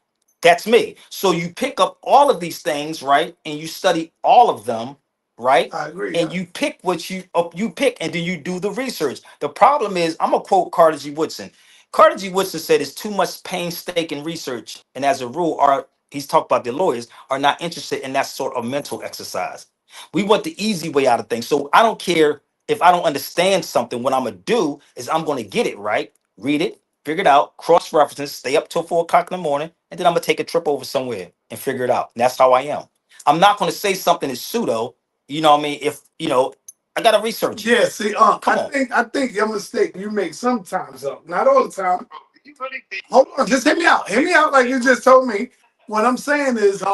That's me. So you pick up all of these things, right? And you study all of them, right? I agree. And you pick what you pick, and then you do the research. The problem is, I'm gonna quote Carter G. Woodson. Carter G. Woodson said it's too much painstaking research, and as a rule, he's talked about the lawyers are not interested in that sort of mental exercise. We want the easy way out of things. So I don't care if I don't understand something. What I'm gonna do is I'm gonna get it right, read it, figure it out, cross references, stay up till 4 o'clock in the morning, and then I'm gonna take a trip over somewhere and figure it out. And that's how I am. I'm not gonna say something is pseudo. You know what I mean? If I gotta research it. Yeah, see, Come on. I think your mistake you make sometimes up, not all the time. Hold on, just hear me out. Hear me out like you just told me. What I'm saying is,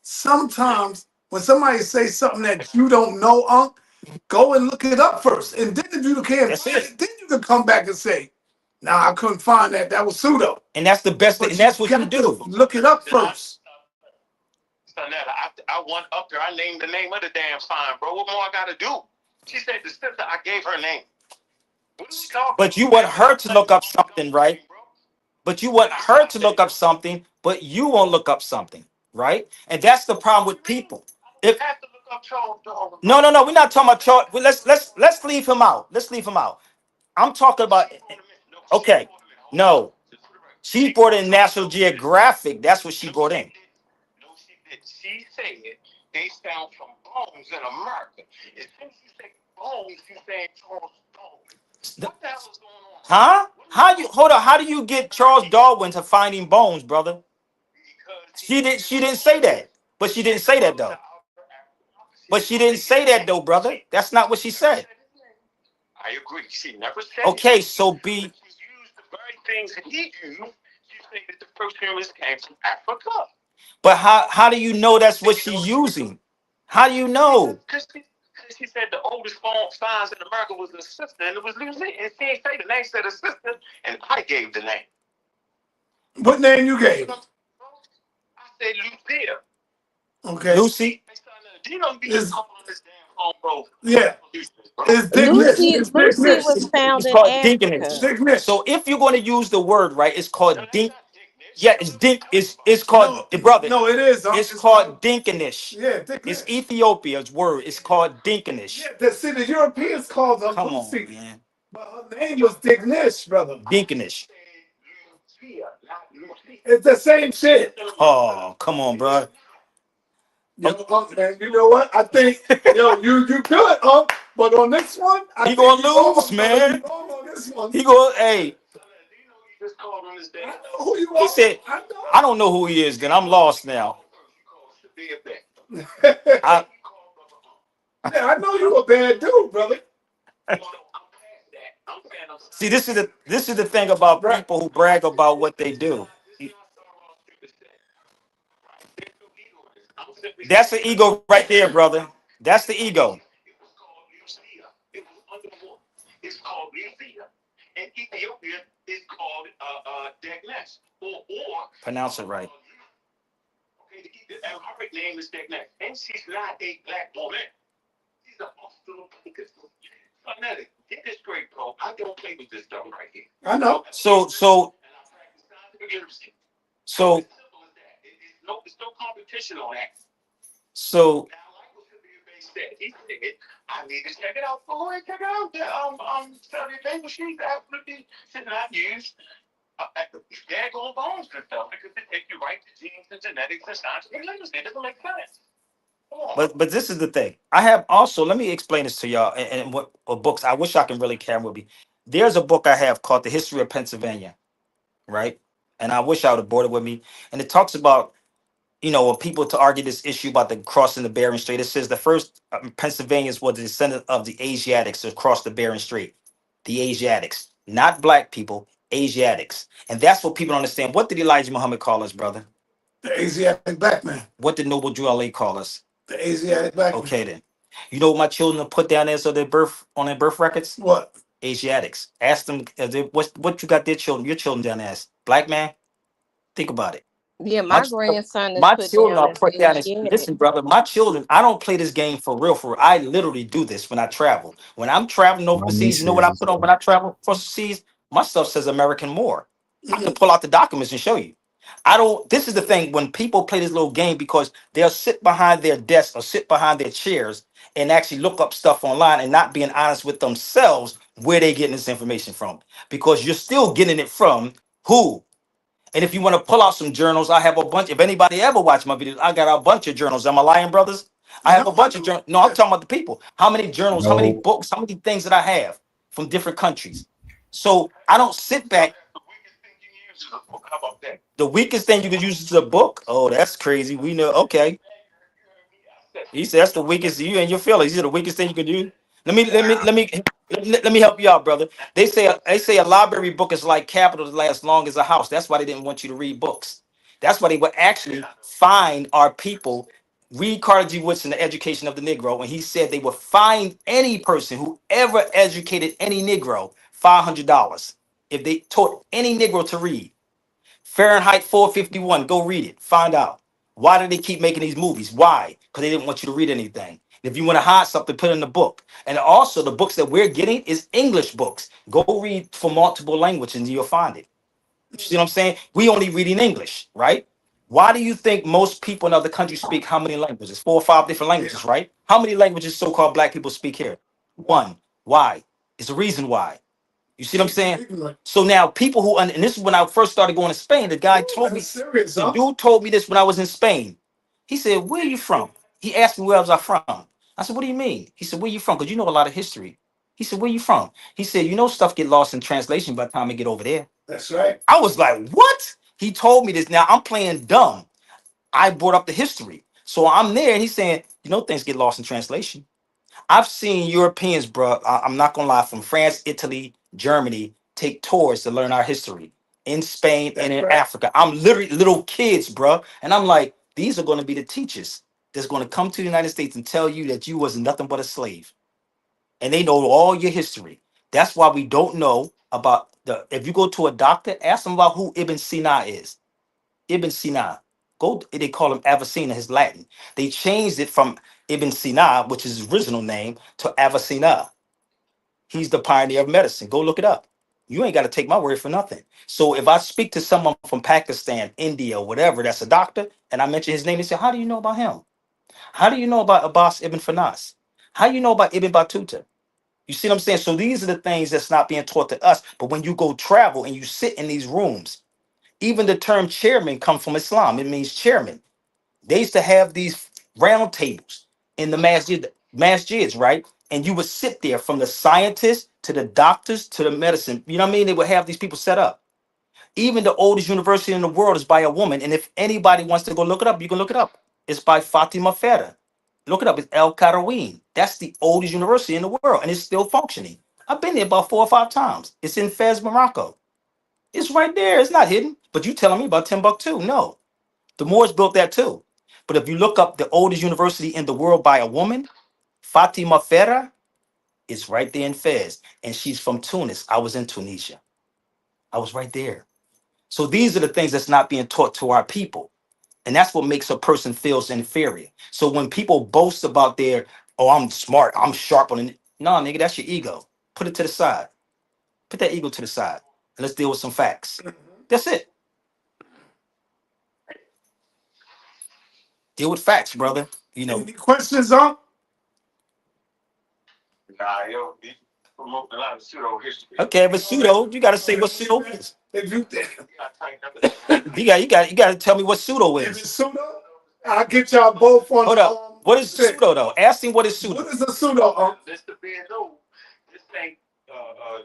sometimes when somebody says something that you don't know, go and look it up first, and then if you can't That's find it. it, then you can come back and say, "Nah, I couldn't find that. That was pseudo." And that's the best thing. But And that's what you got to do. look it up first. I went up there. I named the name of the damn sign, bro. What more I gotta do? She said the sister. I gave her name. What are we talking But you about? want her to look up something, right? But you want her to look up something, but you won't look up something, right? And that's the problem with people. If have to look up Charles Darwin. no, we're not talking about Charles. Let's leave him out. Let's leave him out. I'm talking about okay. No, she brought in National Geographic. That's what she brought in. No, she did. She said they found from bones in America. As soon as you say bones, you saying Charles Darwin. What the hell is going on? Huh? How you hold on? How do you get Charles Darwin to finding bones, brother? Because She didn't. She didn't say that. But she didn't say that though. But she didn't say that though, brother. That's not what she said. I agree. She never said Okay, it. so But be. she used the very things that he used. She said that the first humans came from Africa. But how do you know that's what she's using? How do you know? Because she said the oldest science in America was the sister, and it was Lucy. And she didn't say the name, said the sister, and I gave the name. What name you gave? I said Lucia. Okay. Lucy. Hey, son, do you know you just called on this damn phone, bro? Yeah. It's Dick Nish. Lucy It's Dick Lucy Nish. was found It's in called Africa. Dinkinish. Dick Nish. So if you're going to use the word right, it's called No, that's Dink. not Dick Nish. Yeah, it's Dink. It's called No, brother. no, it is. It's called Dinkinish. Yeah, Dick It's Nish. Ethiopia's word. It's called Dinkinish. Yeah, see, the Europeans called her Come on, Lucy, man. but her name was Dick Nish, brother. Dinkinish. It's the same shit. Oh, come on, bro. Yo, man, you know what? I think, yo, you good, but on this one, I He think gonna you wrong, lose, brother. man. You wrong on this one. He go, hey. I know who you are. He said, I I don't know who he is. Then I'm lost now. know. I, Yeah, I know you a bad dude, brother. see, this is the thing about Right. people who brag about what they do. That's the ego right there, brother. That's the ego. It's called Lucia. In Ethiopia, it's called Degnes. Or Pronounce it right. okay, her name is Degnes. And she's not a black woman. She's a hospital focus. Phonetic. Get this straight, bro. I don't play with this stuff right here. I know. So And I practice scientific literacy. so It's simple as that. It's no competition on that. so Now, like what Severe Bay said, he said, I need to check it out. Go ahead, check it out. Study Bay machines absolutely should not use daggone bones and stuff because it takes you right to genes and genetics and science and literacy. It doesn't make sense. Come on. but this is the thing. I have also, let me explain this to y'all, and what books I wish I can really carry with me. There's a book I have called The History of Pennsylvania, right? And I wish I would have brought it with me. And it talks about, when people to argue this issue about the crossing the Bering Strait. It says the first Pennsylvanians were the descendant of the Asiatics to cross the Bering Strait. The Asiatics, not black people, Asiatics. And that's what people don't understand. What did Elijah Muhammad call us, brother? The Asiatic black man. What did Noble Drew Ali call us? The Asiatic black man. Okay, then. You know what my children have put down there so their birth on their birth records? What? Asiatics. Ask them what you got their children, your children down there as. Black man? Think about it. Yeah, My my grandson is my put children down are as put down as, Asiatic. listen, brother. My children, I don't play this game for real. For real. I literally do this when I travel. When I'm traveling My overseas, you know what I nieces, put on when I travel overseas? My stuff says American more. I can pull out the documents and show you. I don't. This is the thing when people play this little game because they'll sit behind their desk or sit behind their chairs and actually look up stuff online and not being honest with themselves where they getting this information from because you're still getting it from who. And if you want to pull out some journals, I have a bunch. If anybody ever watched my videos, I got a bunch of journals. Am I lying, brothers? I have a bunch of journals. No, I'm talking about the people. How many journals, how many no, books, how many things that I have from different countries. So I don't sit back. How about that? The weakest thing you could use is a book. Oh, that's crazy. We know. Okay. He said that's the weakest. You and your feelings. These are the weakest thing you could do. Let me help you out, brother. They say a library book is like capital that lasts long as a house. That's why they didn't want you to read books. That's why they would actually fine our people. Read Carter G. Woodson, The Education of the Negro, when he said they would fine any person who ever educated any Negro $500 if they taught any Negro to read. Fahrenheit 451. Go read it. Find out. Why do they keep making these movies? Why? Because they didn't want you to read anything. If you want to hide something, put it in the book. And also, the books that we're getting is English books. Go read for multiple languages and you'll find it. You see what I'm saying? We only read in English, right? Why do you think most people in other countries speak how many languages? 4 or 5 different languages, right? How many languages so-called black people speak here? One. Why? It's a reason why. You see what I'm saying? So now people and this is when I first started going to Spain. The guy told me, That's serious, the huh? dude told me this when I was in Spain. He said, "Where are you from?" He asked me where was I from. I said, what do you mean? He said, where you from? Because you know a lot of history. He said, where you from? He said, you know, stuff get lost in translation by the time we get over there. That's right. I was like, what? He told me this. Now I'm playing dumb. I brought up the history. So I'm there and he's saying, you know, things get lost in translation. I've seen Europeans, bro. I'm not gonna lie, from France, Italy, Germany, take tours to learn our history in Spain and in Africa. I'm literally little kids, bro, and I'm like, these are going to be the teachers that's going to come to the United States and tell you that you was nothing but a slave, and they know all your history. That's why we don't know about the. If you go to a doctor, ask them about who Ibn Sina is. Ibn Sina. Go. They call him Avicenna. His Latin. They changed it from Ibn Sina, which is his original name, to Avicenna. He's the pioneer of medicine. Go look it up. You ain't got to take my word for nothing. So if I speak to someone from Pakistan, India, whatever, that's a doctor, and I mention his name, they say, "How do you know about him? How do you know about Abbas ibn Fanas? How do you know about Ibn Battuta?" You see what I'm saying? So these are the things that's not being taught to us. But when you go travel and you sit in these rooms, even the term chairman comes from Islam. It means chairman. They used to have these round tables in the masjids, right? And you would sit there from the scientists to the doctors to the medicine. You know what I mean? They would have these people set up. Even the oldest university in the world is by a woman. And if anybody wants to go look it up, you can look it up. It's by Fatima Ferrer. Look it up. It's El Karawin. That's the oldest university in the world, and it's still functioning. I've been there about 4 or 5 times. It's in Fez, Morocco. It's right there. It's not hidden. But you telling me about Timbuktu? No. The Moors built that too. But if you look up the oldest university in the world by a woman, Fatima Ferrer, is right there in Fez. And she's from Tunis. I was in Tunisia. I was right there. So these are the things that's not being taught to our people. And that's what makes a person feels inferior. So when people boast about their, oh, I'm smart, I'm sharp on it. No, nigga, that's your ego. Put it to the side. Put that ego to the side. And let's deal with some facts. That's it. Deal with facts, brother. You know. Any questions, huh? Nah, yo, he promoting a lot of pseudo history. Okay, but pseudo, you gotta say what pseudo is. If you You gotta tell me what pseudo if it's is. pseudo, I'll get y'all both on. Hold up. What is shit. pseudo though? Ask him what is pseudo. What is a pseudo? This the being known. This ain't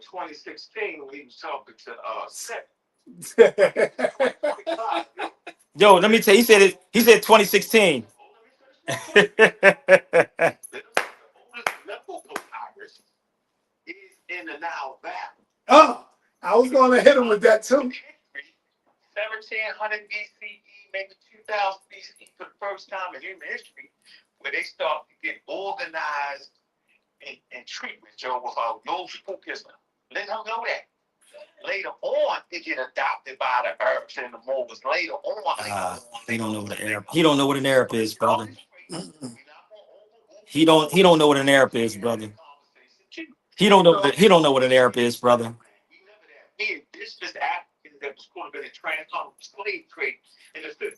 2016 when he was talking to Seth. Yo, let me tell you, he said 2016. Is in the Nile Valley. Oh, I was going to hit him with that too. 1700 BCE, maybe 2000 BCE for the first time in human history, where they start to get organized in treatment, Joe, without no spookism. Let them know that. Later on, it get adopted by the Arabs and the Moors. Later on, he don't know what an Arab. He don't know what an Arab is, brother. He don't know what an Arab is, brother. He don't know he don't know what an Arab is, brother. This is African that was going to be a transcontinental slave trade.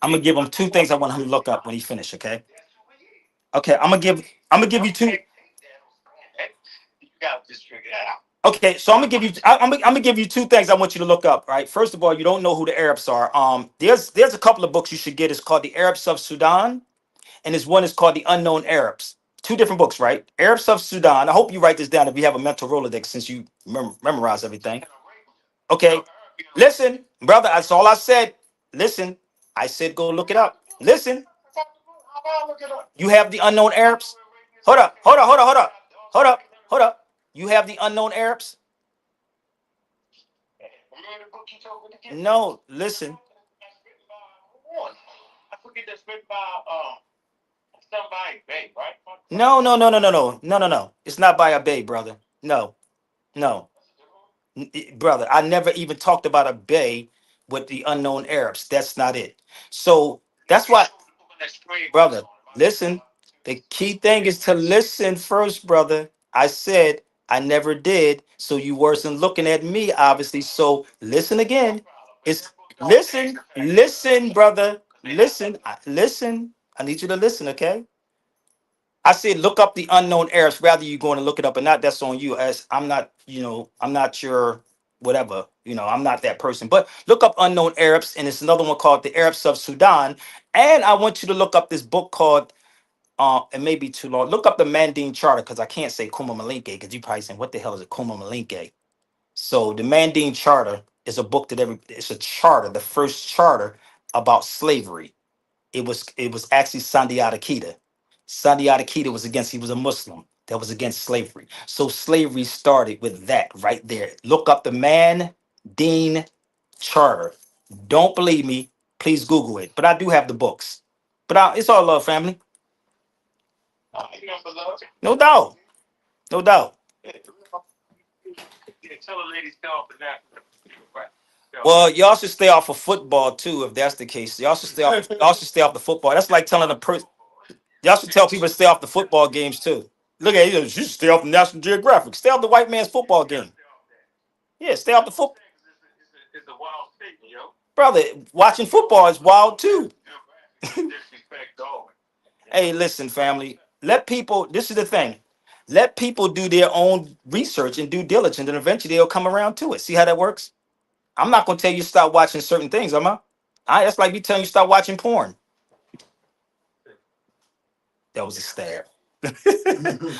I'm gonna give him two things I want him to look up when he finished. Okay. Okay. I'm gonna give you two. You got to just figure that out. Okay, so I'm gonna give you. I'm gonna give you two things I want you to look up. Right. First of all, you don't know who the Arabs are. There's a couple of books you should get. It's called The Arabs of Sudan, and this one is called The Unknown Arabs. Two different books, right? Arabs of Sudan. I hope you write this down if you have a mental Rolodex, since you memorize everything. Okay. Listen, brother. That's all I said. Listen, I said go look it up. Listen, you have The Unknown Arabs. Hold up. Hold up. Hold up. Hold up. Hold up. Hold up. You have The Unknown Arabs. No, listen. I forget that's written by somebody, babe, right? No, no, no, no, no, no, no, no, no. It's not by a bay, brother. No, no, brother. I never even talked about a bay with The Unknown Arabs. That's not it. So that's why, brother. Listen. The key thing is to listen first, brother. I said I never did, so you wasn't looking at me, obviously. So listen again. It's listen, brother. Listen. I need you to listen, okay? I said look up The Unknown Arabs. Rather you going to look it up or not, that's on you. As I'm not, I'm not your whatever. I'm not that person. But look up Unknown Arabs, and it's another one called The Arabs of Sudan. And I want you to look up this book called It may be too long. Look up the Mandine Charter because I can't say Kuma Malinke because you probably saying what the hell is a Kuma Malinke? So the Mandine Charter is a book that it's a charter, the first charter about slavery. It was actually Sandiata Keita. Sandiata Keita was against, he was a Muslim that was against slavery. So slavery started with that right there. Look up the Mandine Charter. Don't believe me, please Google it. But I do have the books. But it's all love, family. You know, for love. No doubt. No doubt. Yeah, tell a lady stay off the napkin. Right. Well, y'all should stay off of football too, if that's the case. Y'all should stay off. Y'all should stay off the football. That's like telling a person. Y'all should tell people to stay off the football games too. Look at you. You should stay off the National Geographic. Stay off the white man's football game. Yeah, stay off the football. It's a wild statement, yo. Brother, watching football is wild too. Disrespect dog. Hey, listen, family. Let people. This is the thing. Let people do their own research and due diligence, and eventually they'll come around to it. See how that works? I'm not gonna tell you to stop watching certain things, am I? That's like me telling you to stop watching porn. That was a stare.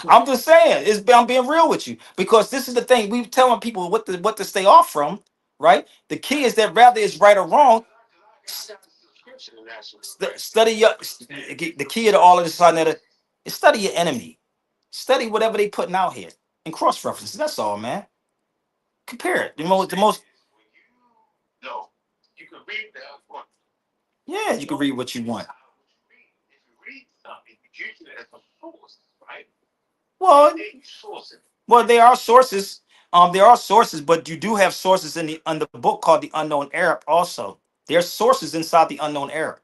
I'm just saying, I'm being real with you because this is the thing. We telling people what to stay off from, right? The key is that rather it's right or wrong. Study the key to all of this is study your enemy. Study whatever they putting out here and cross references. That's all, man. Compare it. The most. No, you can read that one. Yeah, you can read what you want. If you read something, you use it as a source, right? Well, Then you source it. well, there are sources. There are sources, but you do have sources in the book called the Unknown Arab. Also, there's sources inside the Unknown Arab.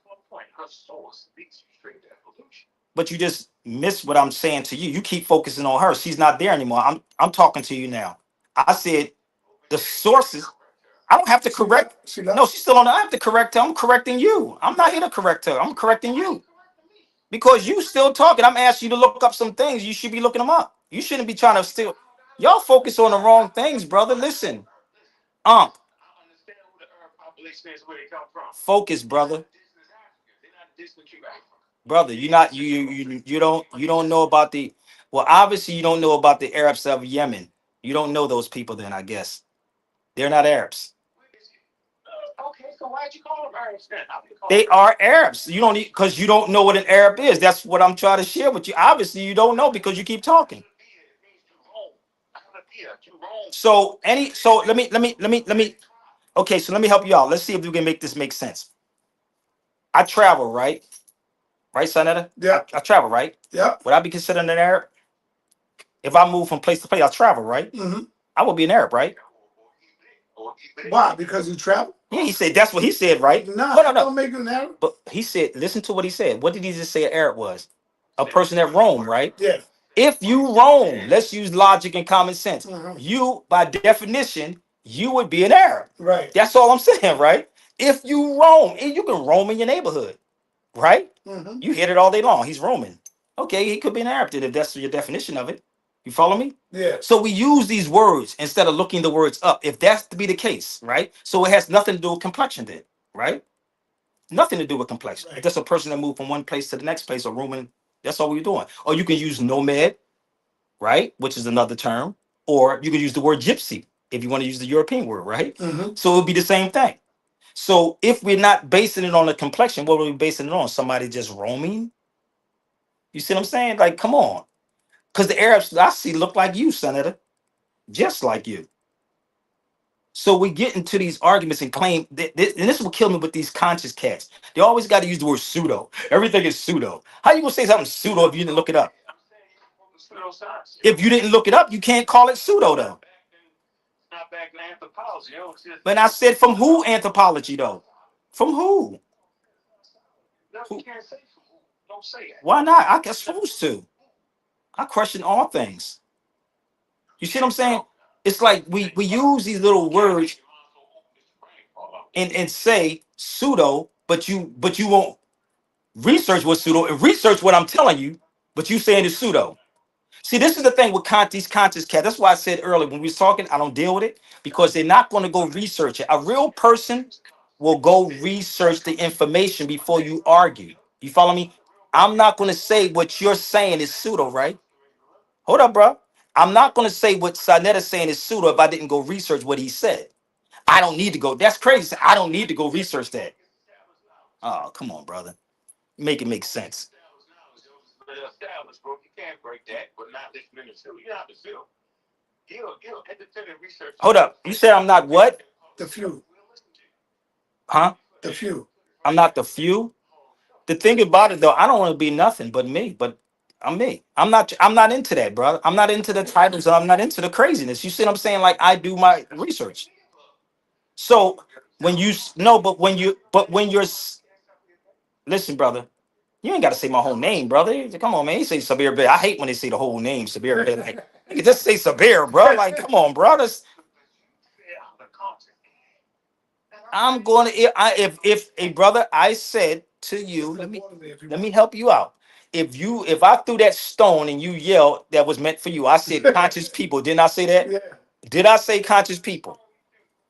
One point, her source leads you straight to evolution. But you just miss what I'm saying to you. You keep focusing on her. She's not there anymore. I'm talking to you now. I said the sources. I don't have to correct. No, she's still on. I have to correct her. I'm correcting you. I'm not here to correct her. I'm correcting you because you still talking. I'm asking you to look up some things. You should be looking them up. You shouldn't be trying to still. Y'all focus on the wrong things, brother. Listen, I understand who the Arab population is, where they come from. focus, brother. They're not distant to Africa. Brother, you're not you don't know about the well, obviously you don't know about the Arabs of Yemen. You don't know those people then, I guess. They're not Arabs. Okay, so why'd you call them Arabs then? They are Arabs. You don't need because you don't know what an Arab is. That's what I'm trying to share with you. Obviously, you don't know because you keep talking. So let me okay, so let me help you out. Let's see if we can make this make sense. I travel, right? Right, Sonetta? Yeah. I travel, right? Yeah. Would I be considered an Arab? If I move from place to place, I travel, right? Mm-hmm. I would be an Arab, right? Why? Because you travel? Yeah, he said that's what he said, right? Nah, No. don't make you an Arab. But he said, listen to what he said. What did he just say an Arab was? A person that roamed, right? Yeah. If you roam, let's use logic and common sense. Mhm. You, by definition, you would be an Arab. Right. That's all I'm saying, right? If you roam, and you can roam in your neighborhood, right? Mm-hmm. You hit it all day long. He's roaming. Okay, he could be an Arab then if that's your definition of it. You follow me? Yeah. So we use these words instead of looking the words up. If that's to be the case, right? So it has nothing to do with complexion then, right? Nothing to do with complexion. Right. That's a person that moved from one place to the next place or rooming. That's all we're doing. Or you can use nomad, right? Which is another term. Or you can use the word gypsy if you want to use the European word, right? Mm-hmm. So it would be the same thing. So if we're not basing it on the complexion, what are we basing it on? Somebody just roaming? You see what I'm saying? Like, come on. Because the Arabs I see look like you, Senator. Just like you. So we get into these arguments and claim that and this will kill me with these conscious cats. They always got to use the word pseudo. Everything is pseudo. How you gonna say something pseudo if you didn't look it up? If you didn't look it up, you can't call it pseudo though. Not back in anthropology, yo. But I said from who anthropology though? From who? No, you can't say from who. Don't say that. Why not? I guess supposed to. I question all things. You see what I'm saying? It's like we use these little words and say pseudo, but you won't research what pseudo and research what I'm telling you, but you saying it's pseudo. See, this is the thing with these conscious cats. That's why I said earlier when we was talking, I don't deal with it because they're not going to go research it. A real person will go research the information before you argue. You follow me? I'm not going to say what you're saying is pseudo, right? Hold up, bro. I'm not going to say what Sanet is saying is pseudo if I didn't go research what he said. I don't need to go. That's crazy. I don't need to go research that. Oh, come on, brother. Make it make sense. Established, bro. You can't break that, but not this ministry. You have to feel. He'll independent research. Hold up. You said I'm not what? The few. Huh? The few. I'm not the few. The thing about it though, I don't want to be nothing but me, but I'm me. I'm not into that, bro. I'm not into the titles. I'm not into the craziness. You see what I'm saying? Like I do my research. So when you no, but when you're listen, brother, you ain't got to say my whole name, brother. Come on, man. You say Sabir, but I hate when they say the whole name, Sabir. They're like, you just say Sabir, bro. Like, come on, bro. I'm going to if a brother, I said to you, let me help you out. If I threw that stone and you yelled that was meant for you, I said conscious people. Didn't I say that? Yeah. Did I say conscious people?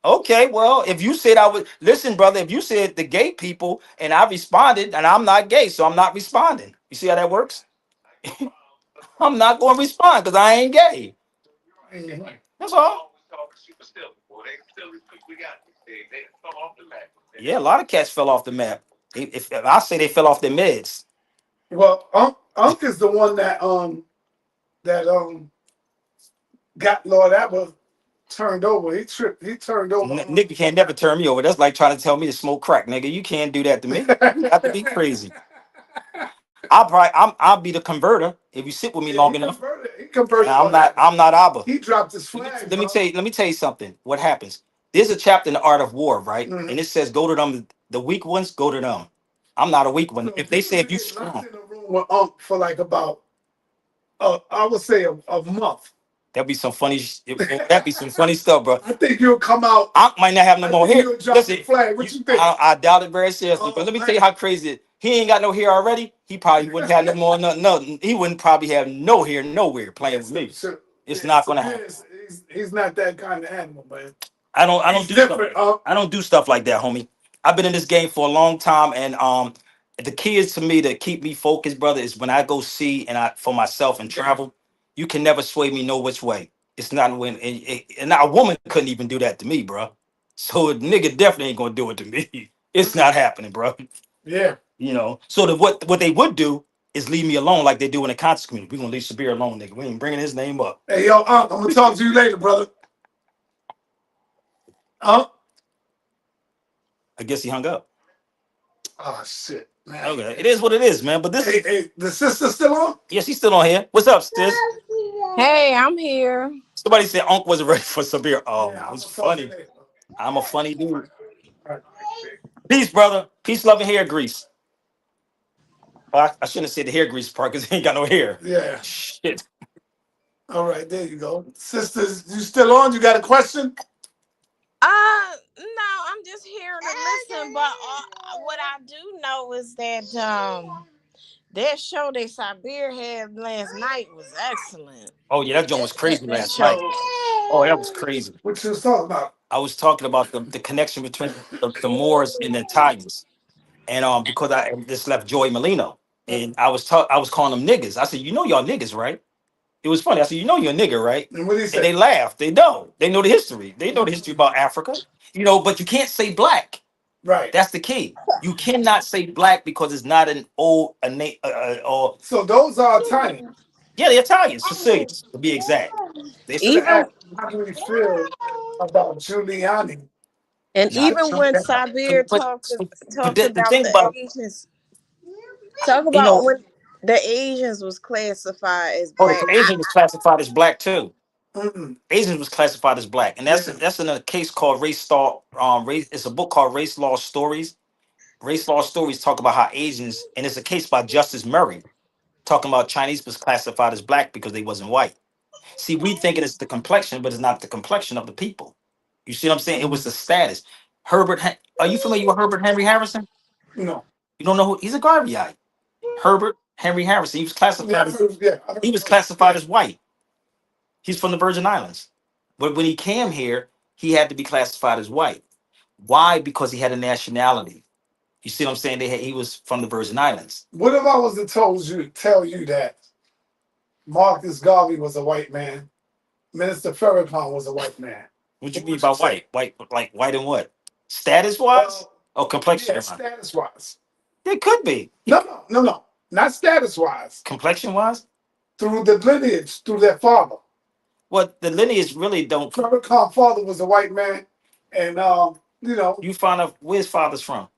Okay, well, if you said I would listen, brother, if you said the gay people and I responded, and I'm not gay, so I'm not responding. You see how that works? I'm not going to respond because I ain't gay. Mhm. That's all. Yeah, a lot of cats fell off the map. If I say they fell off their meds, Well, Unc is the one that got Lord Abba turned over. He tripped. He turned over. nigga can't never turn me over. That's like trying to tell me to smoke crack, nigga. You can't do that to me. You got to be crazy. I'll be the converter if you sit with me long enough. He converted. I'm not Abba. He dropped his Let me, flag. let me tell you something. What happens? There's a chapter in the Art of War, right? Mhm. And it says, "Go to them, the weak ones. Go to them." I'm not a weak one. So If they say if you locked strong, in a room with Unc for like about, I would say a month. that'd be some funny. That'd be some funny stuff, bro. I think you'll come out. I might not have no I more think hair. you'll drop Listen, the flag. What you think? I doubt it very seriously. Oh, But let me man. tell you how crazy it. He ain't got no hair already. He probably wouldn't have no more. Nothing. He wouldn't probably have no hair nowhere playing with me. It's not gonna happen. He's not that kind of animal, man. I don't He's do stuff. different. I don't do stuff like that, homie. I've been in this game for a long time, and the key is to me to keep me focused, brother. Is when I go see and I for myself and travel, you can never sway me no which way. It's not when and a woman couldn't even do that to me, bro. So a nigga definitely ain't gonna do it to me. It's not happening, bro. Yeah. You know. So what they would do is leave me alone like they do in the conscious community. We gonna leave Sabir alone, nigga. We ain't bringing his name up. Hey, yo, Unc, I'm gonna talk to you later, brother. Unc. I guess he hung up. Oh shit, man. Okay, it is what it is, man. But this is Hey, the sister still on? yeah, she's still on here. What's up, sis? Hey, I'm here. Somebody said Unc wasn't ready for Sabir. Oh, Yeah, I'm it's gonna talk to you funny. later. I'm a funny dude. All right. Peace, brother. Peace, love, and hair grease. Oh, I shouldn't have said the hair grease part because he ain't got no hair. Yeah. Shit. All right, there you go. Sisters, you still on? You got a question? No, I'm just here to listen. But what I do know is that that show that Sabir had last night was excellent. Oh yeah, that joint was crazy That last night. show. Oh, that was crazy. What you was talking about? I was talking about the connection between the Moors and the Italians, and because I just left Joey Molino, and I was calling them niggas. I said, you know y'all niggas, right? It was funny. I said, you know you're a nigga, right? And what did he And say? they laughed. They know. They know the history. They know the history about Africa. You know, but you can't say black. Right. That's the key. You cannot say black because it's not an old a name or So those are Italian. yeah, the Italians, Sicilians to be exact. They Should have Even asked how do we feel about Giuliani? and not. even when Sabir But talked the about thing the about Asians, talk you about know, when the Asians was classified as oh, black. the Asian was classified as black too. Mm-mm. Asians was classified as black, and Yeah. that's in a case called Race Law. Race. It's a book called Race Law Stories. Race Law Stories talk about how Asians, and it's a case by Justice Murray talking about Chinese was classified as black because they wasn't white. See, we think it's the complexion, but it's not the complexion of the people. You see what I'm saying? It was the status. Are you familiar with Herbert Henry Harrison? No. You don't know who? He's a Garveyite. Herbert Henry Harrison. He was classified. He was classified as white. He's from the Virgin Islands. But when he came here, he had to be classified as white. Why? Because he had a nationality. You see what I'm saying? He was from the Virgin Islands. What if I was to tell you that Marcus Garvey was a white man, Minister Farrakhan was a white man? What you mean by white? White, like white and what? Status wise? Or complexion? Yeah, status wise. It could be. No. Not status wise. Complexion wise? Through the lineage, through their father. Well, the lineage really don't. Farrakhan's father was a white man, and you know. You find out where his father's from.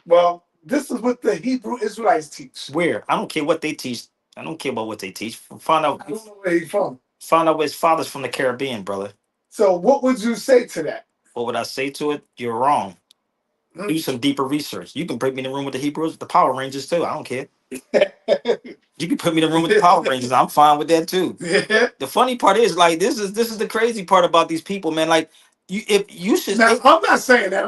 Well, this is what the Hebrew Israelites teach. Where? I don't care what they teach. I don't care about what they teach. Find out. I don't know where he's from. Find out where his father's from the Caribbean, brother. So what would you say to that? What would I say to it? You're wrong. Do some deeper research. You can put me in the room with the Hebrews, the Power Rangers too. I don't care. You can put me in the room with the Power Rangers. I'm fine with that too. Yeah. The funny part is, like, this is the crazy part about these people, man. Like, if you should. Now, I'm not saying that.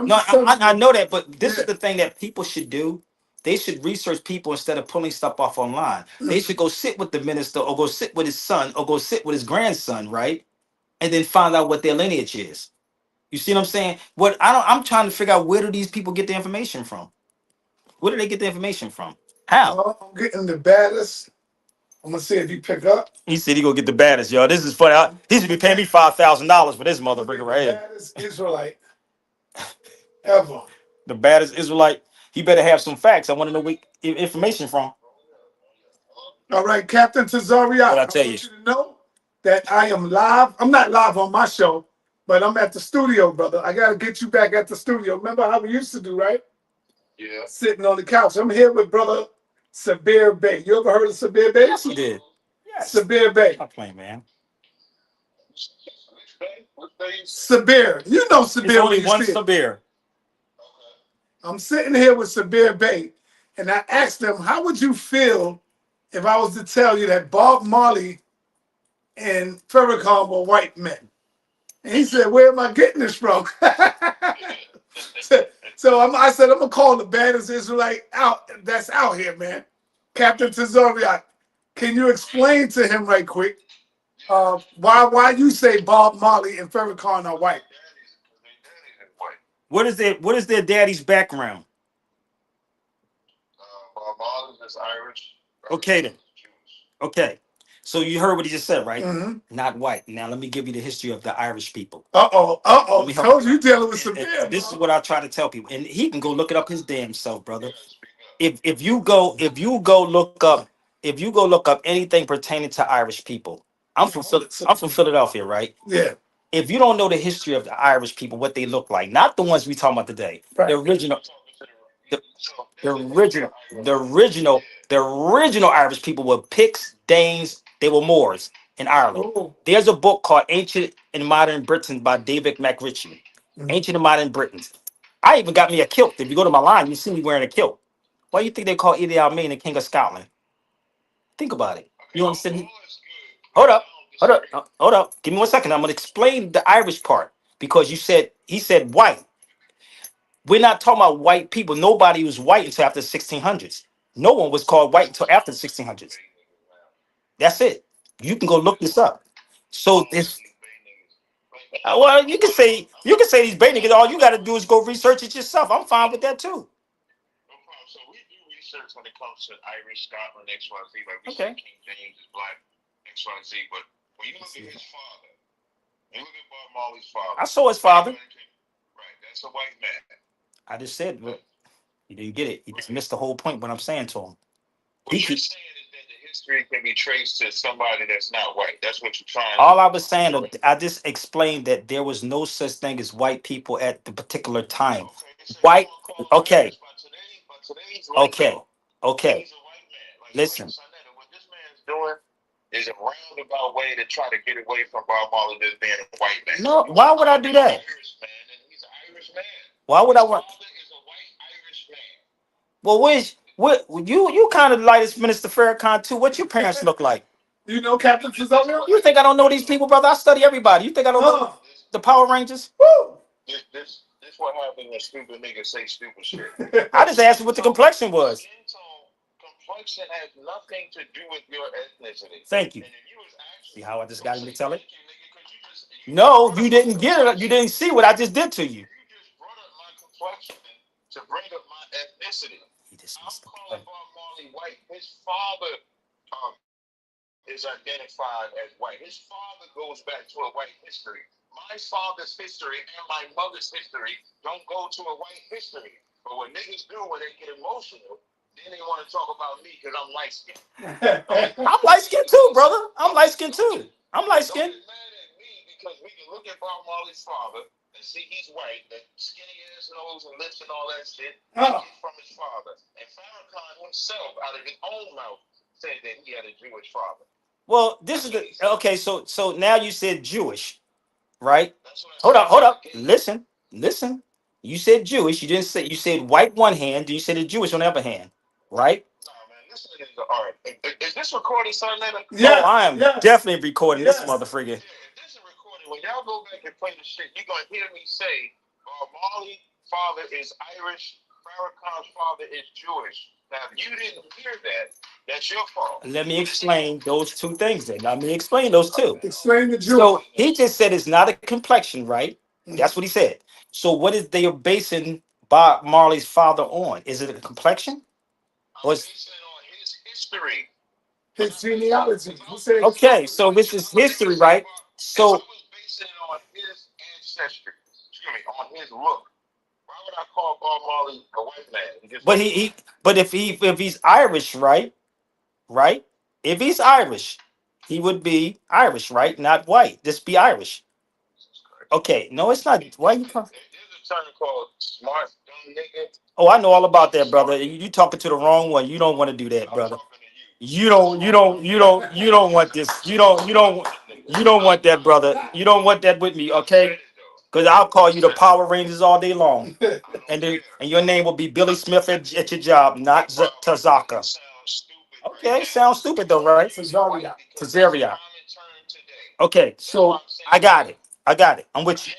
I know that, but this is the thing that people should do. They should research people instead of pulling stuff off online. They should go sit with the minister, or go sit with his son, or go sit with his grandson, right? And then find out what their lineage is. You see what I'm saying? I'm trying to figure out, where do these people get the information from? Where do they get the information from? How? Well, I'm getting the baddest. I'm gonna see if you pick up. He said he gonna get the baddest, y'all. This is funny. He should be paying me $5,000 for this motherfucker right here. Baddest Israelite ever. The baddest Israelite. He better have some facts. I want to know where information from. All right, Captain Tazariak. What I tell want you to know that I am live. I'm not live on my show, but I'm at the studio, brother. I gotta get you back at the studio. Remember how we used to do, right? Yeah. Sitting on the couch. I'm here with brother Sabir Bey. You ever heard of Sabir Bey? Yes, he did. Yes. Sabir Bey. Stop playing, man. Sabir. You know Sabir. There's only one Sabir. I'm sitting here with Sabir Bey, and I asked him, how would you feel if I was to tell you that Bob Marley and Farrakhan were white men? And he said, where am I getting this from? So I said, I'm going to call the baddest Israelite that's out here, man. Captain Tazariak, can you explain to him right quick why you say Bob Marley and Farrakhan are white? What is their daddy's background? Bob Marley is Irish. Okay then. Okay. So you heard what he just said, right? Mm-hmm. Not white. Now let me give you the history of the Irish people. Told you dealing with some. This is what I try to tell people, and he can go look it up his damn self, brother. If you go look up anything pertaining to Irish people, I'm from Philadelphia, right? Yeah. If you don't know the history of the Irish people, what they look like, not the ones we talking about today, Right. The original Irish people were Picts, Danes. They were Moors in Ireland. Oh. There's a book called Ancient and Modern Britain by David McRitchie. Mhm. Ancient and Modern Britons. I even got me a kilt. If you go to my line, you see me wearing a kilt. Why do you think they call Idi Amin the King of Scotland? Think about it. You understand? Hold up. Give me 1 second. I'm gonna explain the Irish part, because he said white. We're not talking about white people. Nobody was white until after the 1600s. No one was called white until after the 1600s. That's it. You can go look this up. So this, well, you can say these Bay niggas. All you got to do is go research it yourself. I'm fine with that too. No problem. So we do research when it comes to Irish, Scotland, XYZ. Like we say King James is black, XYZ. But when you look at his father, and look at Bob Marley's father. I saw his father. Right, that's a white man. I just said, look, he didn't get it. He just missed the whole point. What I'm saying to him. What you're saying is that the history can be traced to somebody that's not white. That's what you're trying. All I was saying, I just explained that there was no such thing as white people at the particular time. Okay, so White. Okay. Today's Okay. He's a white man. Like, Listen. What this man's doing is a roundabout way to try to get away from Bob Marley just being a white man. No, why would I do that? He's an Irish man. Why would I want? His father is a white Irish man. Well, you kind of like this Minister Farrakhan too. What your parents look like? You know Captain Tazariak? You think I don't know these people, brother? I study everybody. You think I don't know the Power Rangers? Woo! This what happens when stupid niggas say stupid shit. I just asked you what the complexion was. Complexion has nothing to do with your ethnicity. Thank you. See how I just got him to tell it? No, you didn't get it. You didn't see what I just did to you. You just brought up my complexion to bring up my ethnicity. He just I'm missed the calling point. Bob Marley white. His father is identified as white. His father goes back to a white history. My father's history and my mother's history don't go to a white history. But what niggas do when they get emotional, then they want to talk about me because I'm light skinned. I'm light skinned too, brother. I'm light skinned too. I'm light Don't skinned. get mad at me because we can look at Bob Marley's father and see he's white, that skinny ass nose and lips and all that shit. Oh. Get from his father. And Farrakhan himself, out of his own mouth, said that he had a Jewish father. Well, this is the okay. So now you said Jewish, right? That's what I Hold said. up, hold up. Listen. You said Jewish. You didn't say. You said white one hand. You said the Jewish on the other hand, right? Nah, man, listen to this. All right. Is this recording, son? Yes, oh, I am definitely recording this Yeah, motherfucker. if this is recorded, when y'all go back and play the shit, you're going to hear me say, Marley's father is Irish, Farrakhan's father is Jewish. Now, if you didn't hear that, that's your fault. Let me explain those two things then. Let me explain those two. Explain the Jew. So he just said it's not a complexion, right? That's what he said. So what is they are basing Bob Marley's father on? Is it a complexion? I'm basing it on his history. His genealogy. Okay, so this is history, right? So I was basing it on his ancestry. Excuse me, on his look. Why would I call Bob Marley a white man? but but if he's Irish, right? Right? If he's Irish, he would be Irish, right? Not white. Just be Irish. Okay, no, it's not. Why you come? There's a term called smart dumb nigga. Oh, I know all about that, brother. You talking to the wrong one. You don't want to do that, brother. You don't want this. You don't want that, brother. You don't want that with me, okay? Because I'll call you the Power Rangers all day long. And your name will be Billy Smith at your job, not Tazaka. Okay, sounds stupid though, right? Cesaria. Okay, so I got it. I'm with you.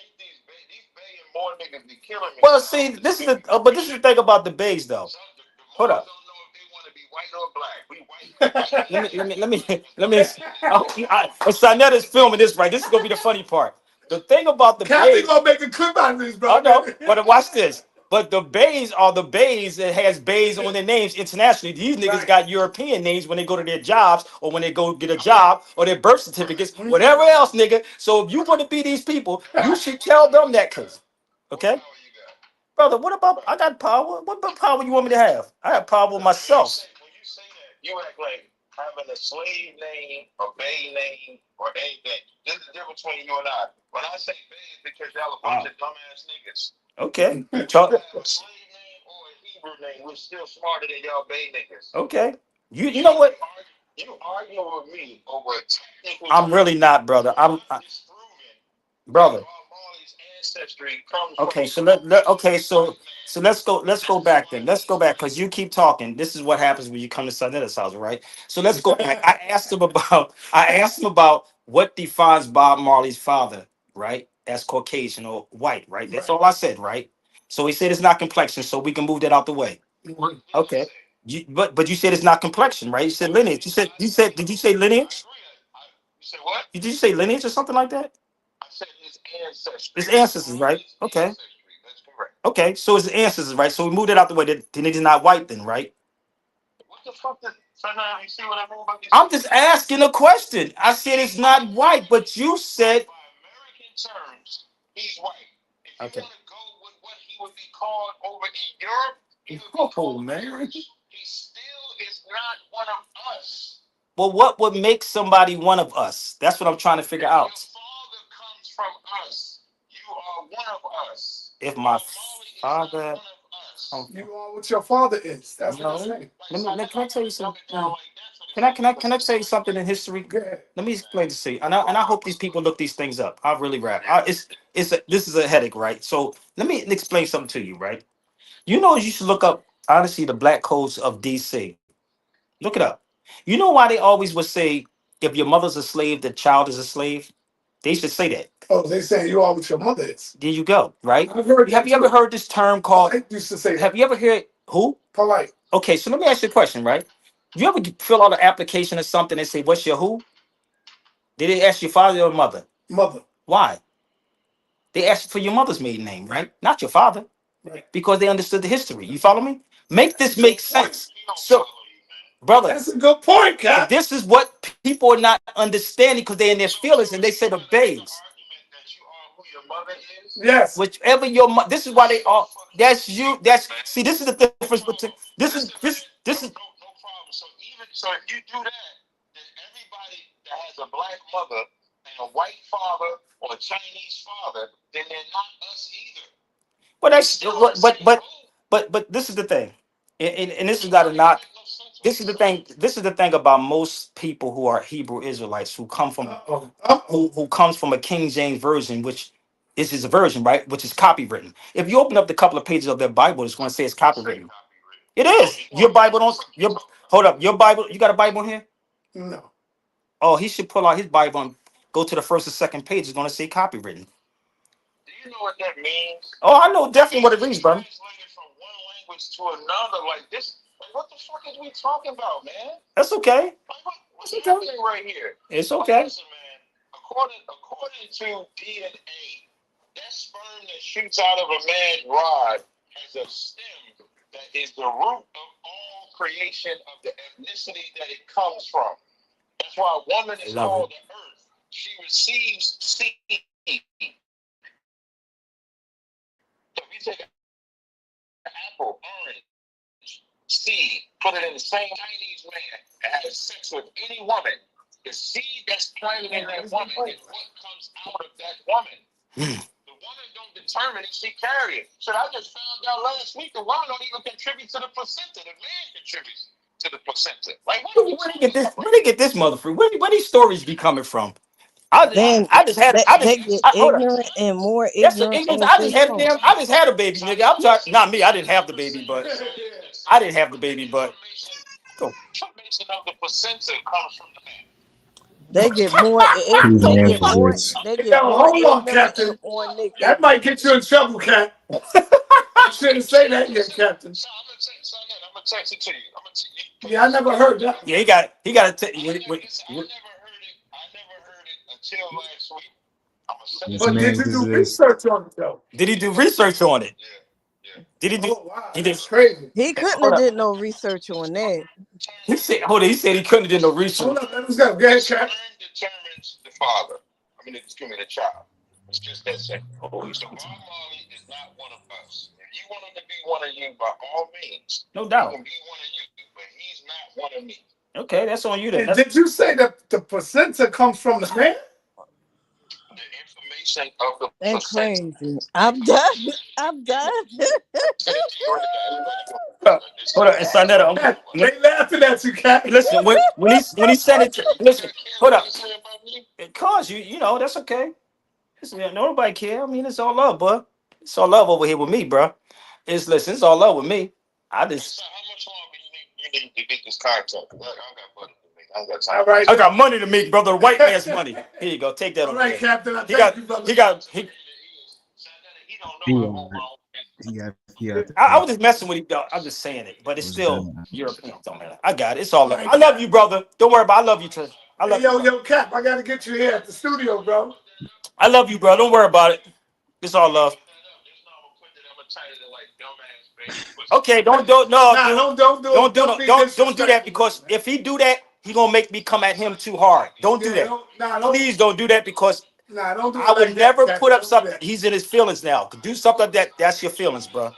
Well, see, this is but this is the thing about the bays though. Hold up. Let me. Sanetta's filming this right. This is gonna be the funny part. The thing about the Kathy bays, gonna make a clip out of this, bro. I know, but watch this. But the bays are the bays that has bays on their names internationally. These niggas got European names when they go to their jobs or when they go get a job or their birth certificates, whatever else, nigga. So if you want to be these people, you should tell them that case. Okay? Brother, what about I got power? What about power you want me to have? I have power with myself. When you say that, you act like having a slave name, a bay name, or anything. There's a difference between you and I. When I say bay, it's because y'all a bunch of dumbass niggas. Okay. Talk. A slave name or a Hebrew name, we're still smarter than y'all bay niggas. Okay. You know what? You arguing with me over a technical. I'm really not, brother. Brother. Okay, so let's go back then. Let's go back because you keep talking. This is what happens when you come to Sanetta's house, right? So let's go back. I asked him about what defines Bob Marley's father, right? As Caucasian or white, right? That's all I said, right? So he said it's not complexion, so we can move that out the way. Okay. But you said it's not complexion, right? You said lineage. Did you say lineage? You said what? Did you say lineage or something like that? I said his ancestry. His ancestors, right? Okay. That's correct. Okay, so his ancestors, right? So we moved it out the way. Then he's not white, then, right? What the fuck? So now you see what I mean about this? I'm just asking a question. I said it's not white, but you said by American terms, he's white. If you okay. want to go with what he would be called over in Europe, he would be called man. He still is not one of us. Well, what would make somebody one of us? That's what I'm trying to figure out. Your father comes from us. You are one of us. If my father, you are what your father is. That's what I'm saying. Can I tell you something? Can I tell you something in history? Let me explain this to you. And I hope these people look these things up. I really rap. This is a headache, right? So let me explain something to you, right? You know you should look up honestly the black codes of DC. Look it up. You know why they always would say if your mother's a slave, the child is a slave? They should say that. Oh, they saying you are what your mother is. There you go, right? I've heard Have you ever heard this term called? Polite used to say that. Have you ever heard who? Polite. Okay, so let me ask you a question, right? You ever fill out an application or something and say, "What's your who?" Did they ask your father or mother? Mother. Why? They asked for your mother's maiden name, right? Not your father. because they understood the history. You follow me? Make this make sense. So, brother, That's a good point, and Cap. this is what people are not understanding because they're in their feelings and they say the babes. Yes. Whichever your this is why they are. That's you. That's see. This is the difference between this is No problem. So if you do that, then everybody that has a black mother and a white father or a Chinese father, then they're not us either. well. That's but this is the thing, and this is not a knock. This is the thing. This is the thing about most people who are Hebrew Israelites who come from who comes from a King James version, which is his version, right? Which is copywritten. If you open up the couple of pages of their Bible, it's going to say it's copywritten. It is. Your Bible don't. Your hold up. Your Bible. You got a Bible in here? No. Oh, he should pull out his Bible and go to the first and second page. It's going to say copywritten. Do you know what that means? Oh, I know definitely what it means, brother. Translated from one language to another, like this. Like, what the fuck is we talking about, man? That's okay. Like, what's happening right here? It's okay. Listen, man. According to DNA, that sperm that shoots out of a man's rod has a stem that is the root of all creation of the ethnicity that it comes from. That's why a woman is called the earth. She receives seed. So if you take an apple, orange, seed, put it in the same Chinese man and have sex with any woman, the seed that's planted in that woman is what comes out of that woman. The woman don't determine if she carry it. So I just found out last week the woman don't even contribute to the placenta. The man contributes to the placenta. Like, Where they get this? Where they get this motherfucker? Where these stories be coming from? I just had They get hold up. ignorant and more That's the ignorant ignorance. as I they just had a come. I just had a baby, nigga. I'm talking. Not me. I didn't have the baby, but I didn't have the baby, but go. Information of the placenta comes from the man. They get more. These They man get for more. this. They get Yo, more hold on, ignorant and Captain. more That niggas. might get you in trouble, Cap. I shouldn't say that yet, Captain. So I'm gonna text it to you. I'm gonna text you. Yeah, I never heard that. Yeah, he got to. I never heard it until last week. I'm gonna send it. This But did man you do is research on it, though? Did he do research on it? Yeah. Did he do? Oh, wow. He did. That's crazy. He couldn't Hold have up. did no research on that. He said. Hold on. He said he couldn't have did no Hold research. up, let us go. Go ahead, Cap. Sperm determines the father. I mean, excuse me, the child. It's just that simple. Oh, So Bob Marley is not one of us. If you want him to be one of you, by all means, no he doubt. can be one of you, but he's not one of me. Okay, that's on you then. And That's, did you say that the placenta comes from the man? The information of the That's placenta. crazy. I'm done. I'm done. hold on, and Sonetta, Cap, they laughing at you, Cap. listen, when he said it, listen, hold up, cause you know that's okay. Listen, nobody care. I mean, it's all love, bro. It's all love over here with me, bro. It's all love with me. I just So how much longer you need to get this content? I got money to make. I ain't got time. All right. I got money to make, brother. The white man's money. Here you go. Take that All on. right, There. Captain. I He thank you, brother. He don't he know I got hold my own business. he got I was just messing with you, though. I'm just saying it, but it's was still done. European. Don't matter. I got it. It's all love. I love you, brother. Don't worry about. I love you, too. I love Hey, you. yo, Cap, I got to get you here at the studio, bro. I love you, bro. Don't worry about it. It's all love. Okay, don't do no. Nah, don't do it. Don't do Don't no, be don't do that disrespectful. because if he do that, he gonna make me come at him too hard. Don't do Yeah, that. don't, Please don't do that because nah, don't do it I would like that, never Captain. put up Don't do something. that. He's in his feelings now. Do something that's your feelings, bro. All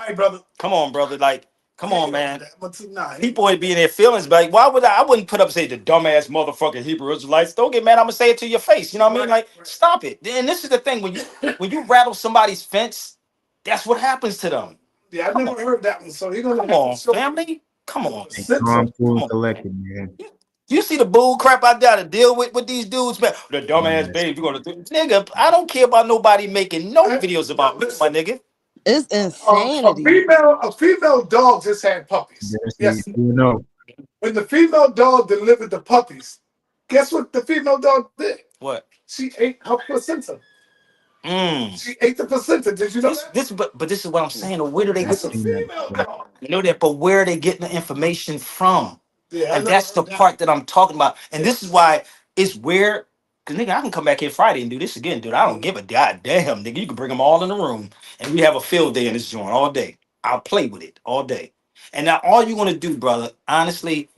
right, brother. Come on, brother. Like, come on, man. But nah, People would be in their feelings, but like, why would I wouldn't put up say the dumbass motherfucking Hebrew Israelites. Don't get mad. I'm gonna say it to your face. You know what I mean? Like, stop it. And this is the thing when you rattle somebody's fence, that's what happens to them. yeah, I never heard that one. So you're gonna Come have on, to show family. Come on. Hey, Simpson. calm, cool, Come and on. collected, man. You see the bull crap out there to deal with these dudes, man. The dumbass Yes. baby gonna do, nigga. I don't care about nobody making no Hey, videos about me, my nigga. It's A insanity. female dog just had puppies. Yes, Yes. you know. When the female dog delivered the puppies, guess what the female dog did? What? She ate her placenta. Mm. She ate the placenta. Did you know that? But this is what I'm saying. Where do they That's get a the, Seen that female before. dog. you know that? But where are they getting the information from? Yeah, I And never that's the heard that. part that I'm talking about. And this is why it's where Cause nigga, I can come back here Friday and do this again, dude. I don't give a goddamn, nigga. You can bring them all in the room and we have a field day in this joint all day. I'll play with it all day. And now all you want to do, brother, honestly,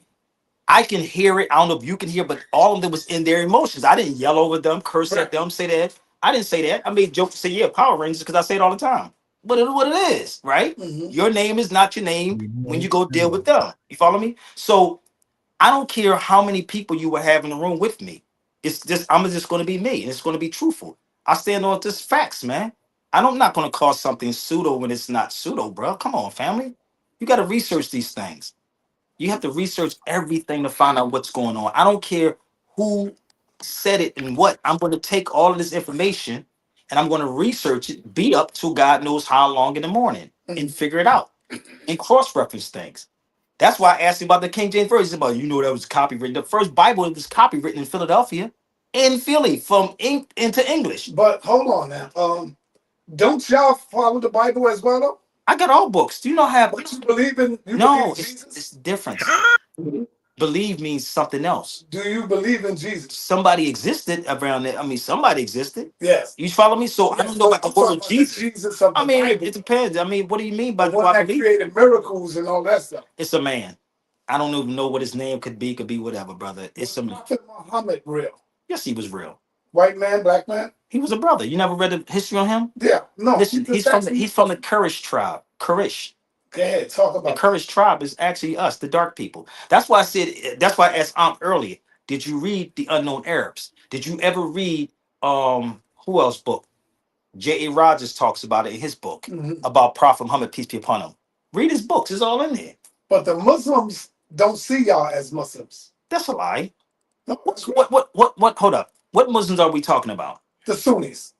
I can hear it. I don't know if you can hear, but all of them was in their emotions. I didn't yell over them, curse at them, say that. I didn't say that. I made jokes, say yeah, Power Rangers, because I say it all the time. But it's what it is, right? Your name is not your name when you go deal with them. You follow me? So I don't care how many people you will have in the room with me. It's just I'm just going to be me, and it's going to be truthful. I stand on this facts, man. I'm not going to call something pseudo when it's not pseudo, bro. Come on, family. You got to research these things. You have to research everything to find out what's going on. I don't care who said it and what. I'm going to take all of this information and I'm going to research it, be up to God knows how long in the morning and figure it out and cross-reference things. That's why I asked you about the King James Version. About that was copywritten. The first Bible was copywritten in Philadelphia, in Philly, from ink into English. But hold on now. Don't y'all follow the Bible as well, though? I got all books. Do you not have? But you believe in No, Jesus? it's different. Believe means something else. Do you believe in Jesus? Somebody existed around there. I mean, somebody existed. Yes. You follow me? So I don't know about the word Jesus. Jesus of the I mean, Bible, it depends. I mean, what do you mean by the do one I that believe? created miracles and all that stuff. It's a man. I don't even know what his name could be. Could be whatever, brother. It's a Prophet Muhammad real? Yes, he was real. White man, black man? He was a brother. You never read the history on him? Yeah. No. Listen, he's from the Kurish tribe. Kurish. Go ahead, talk The about Kurish tribe is actually us, the dark people. That's why I said. That's why I asked Aunt earlier. Did you read the Unknown Arabs? Did you ever read who else book? J.A. Rogers talks about it in his book about Prophet Muhammad, peace be upon him. Read his books, it's all in there. But the Muslims don't see y'all as Muslims. That's a lie. No, What, hold up. What Muslims are we talking about? the Sunnis.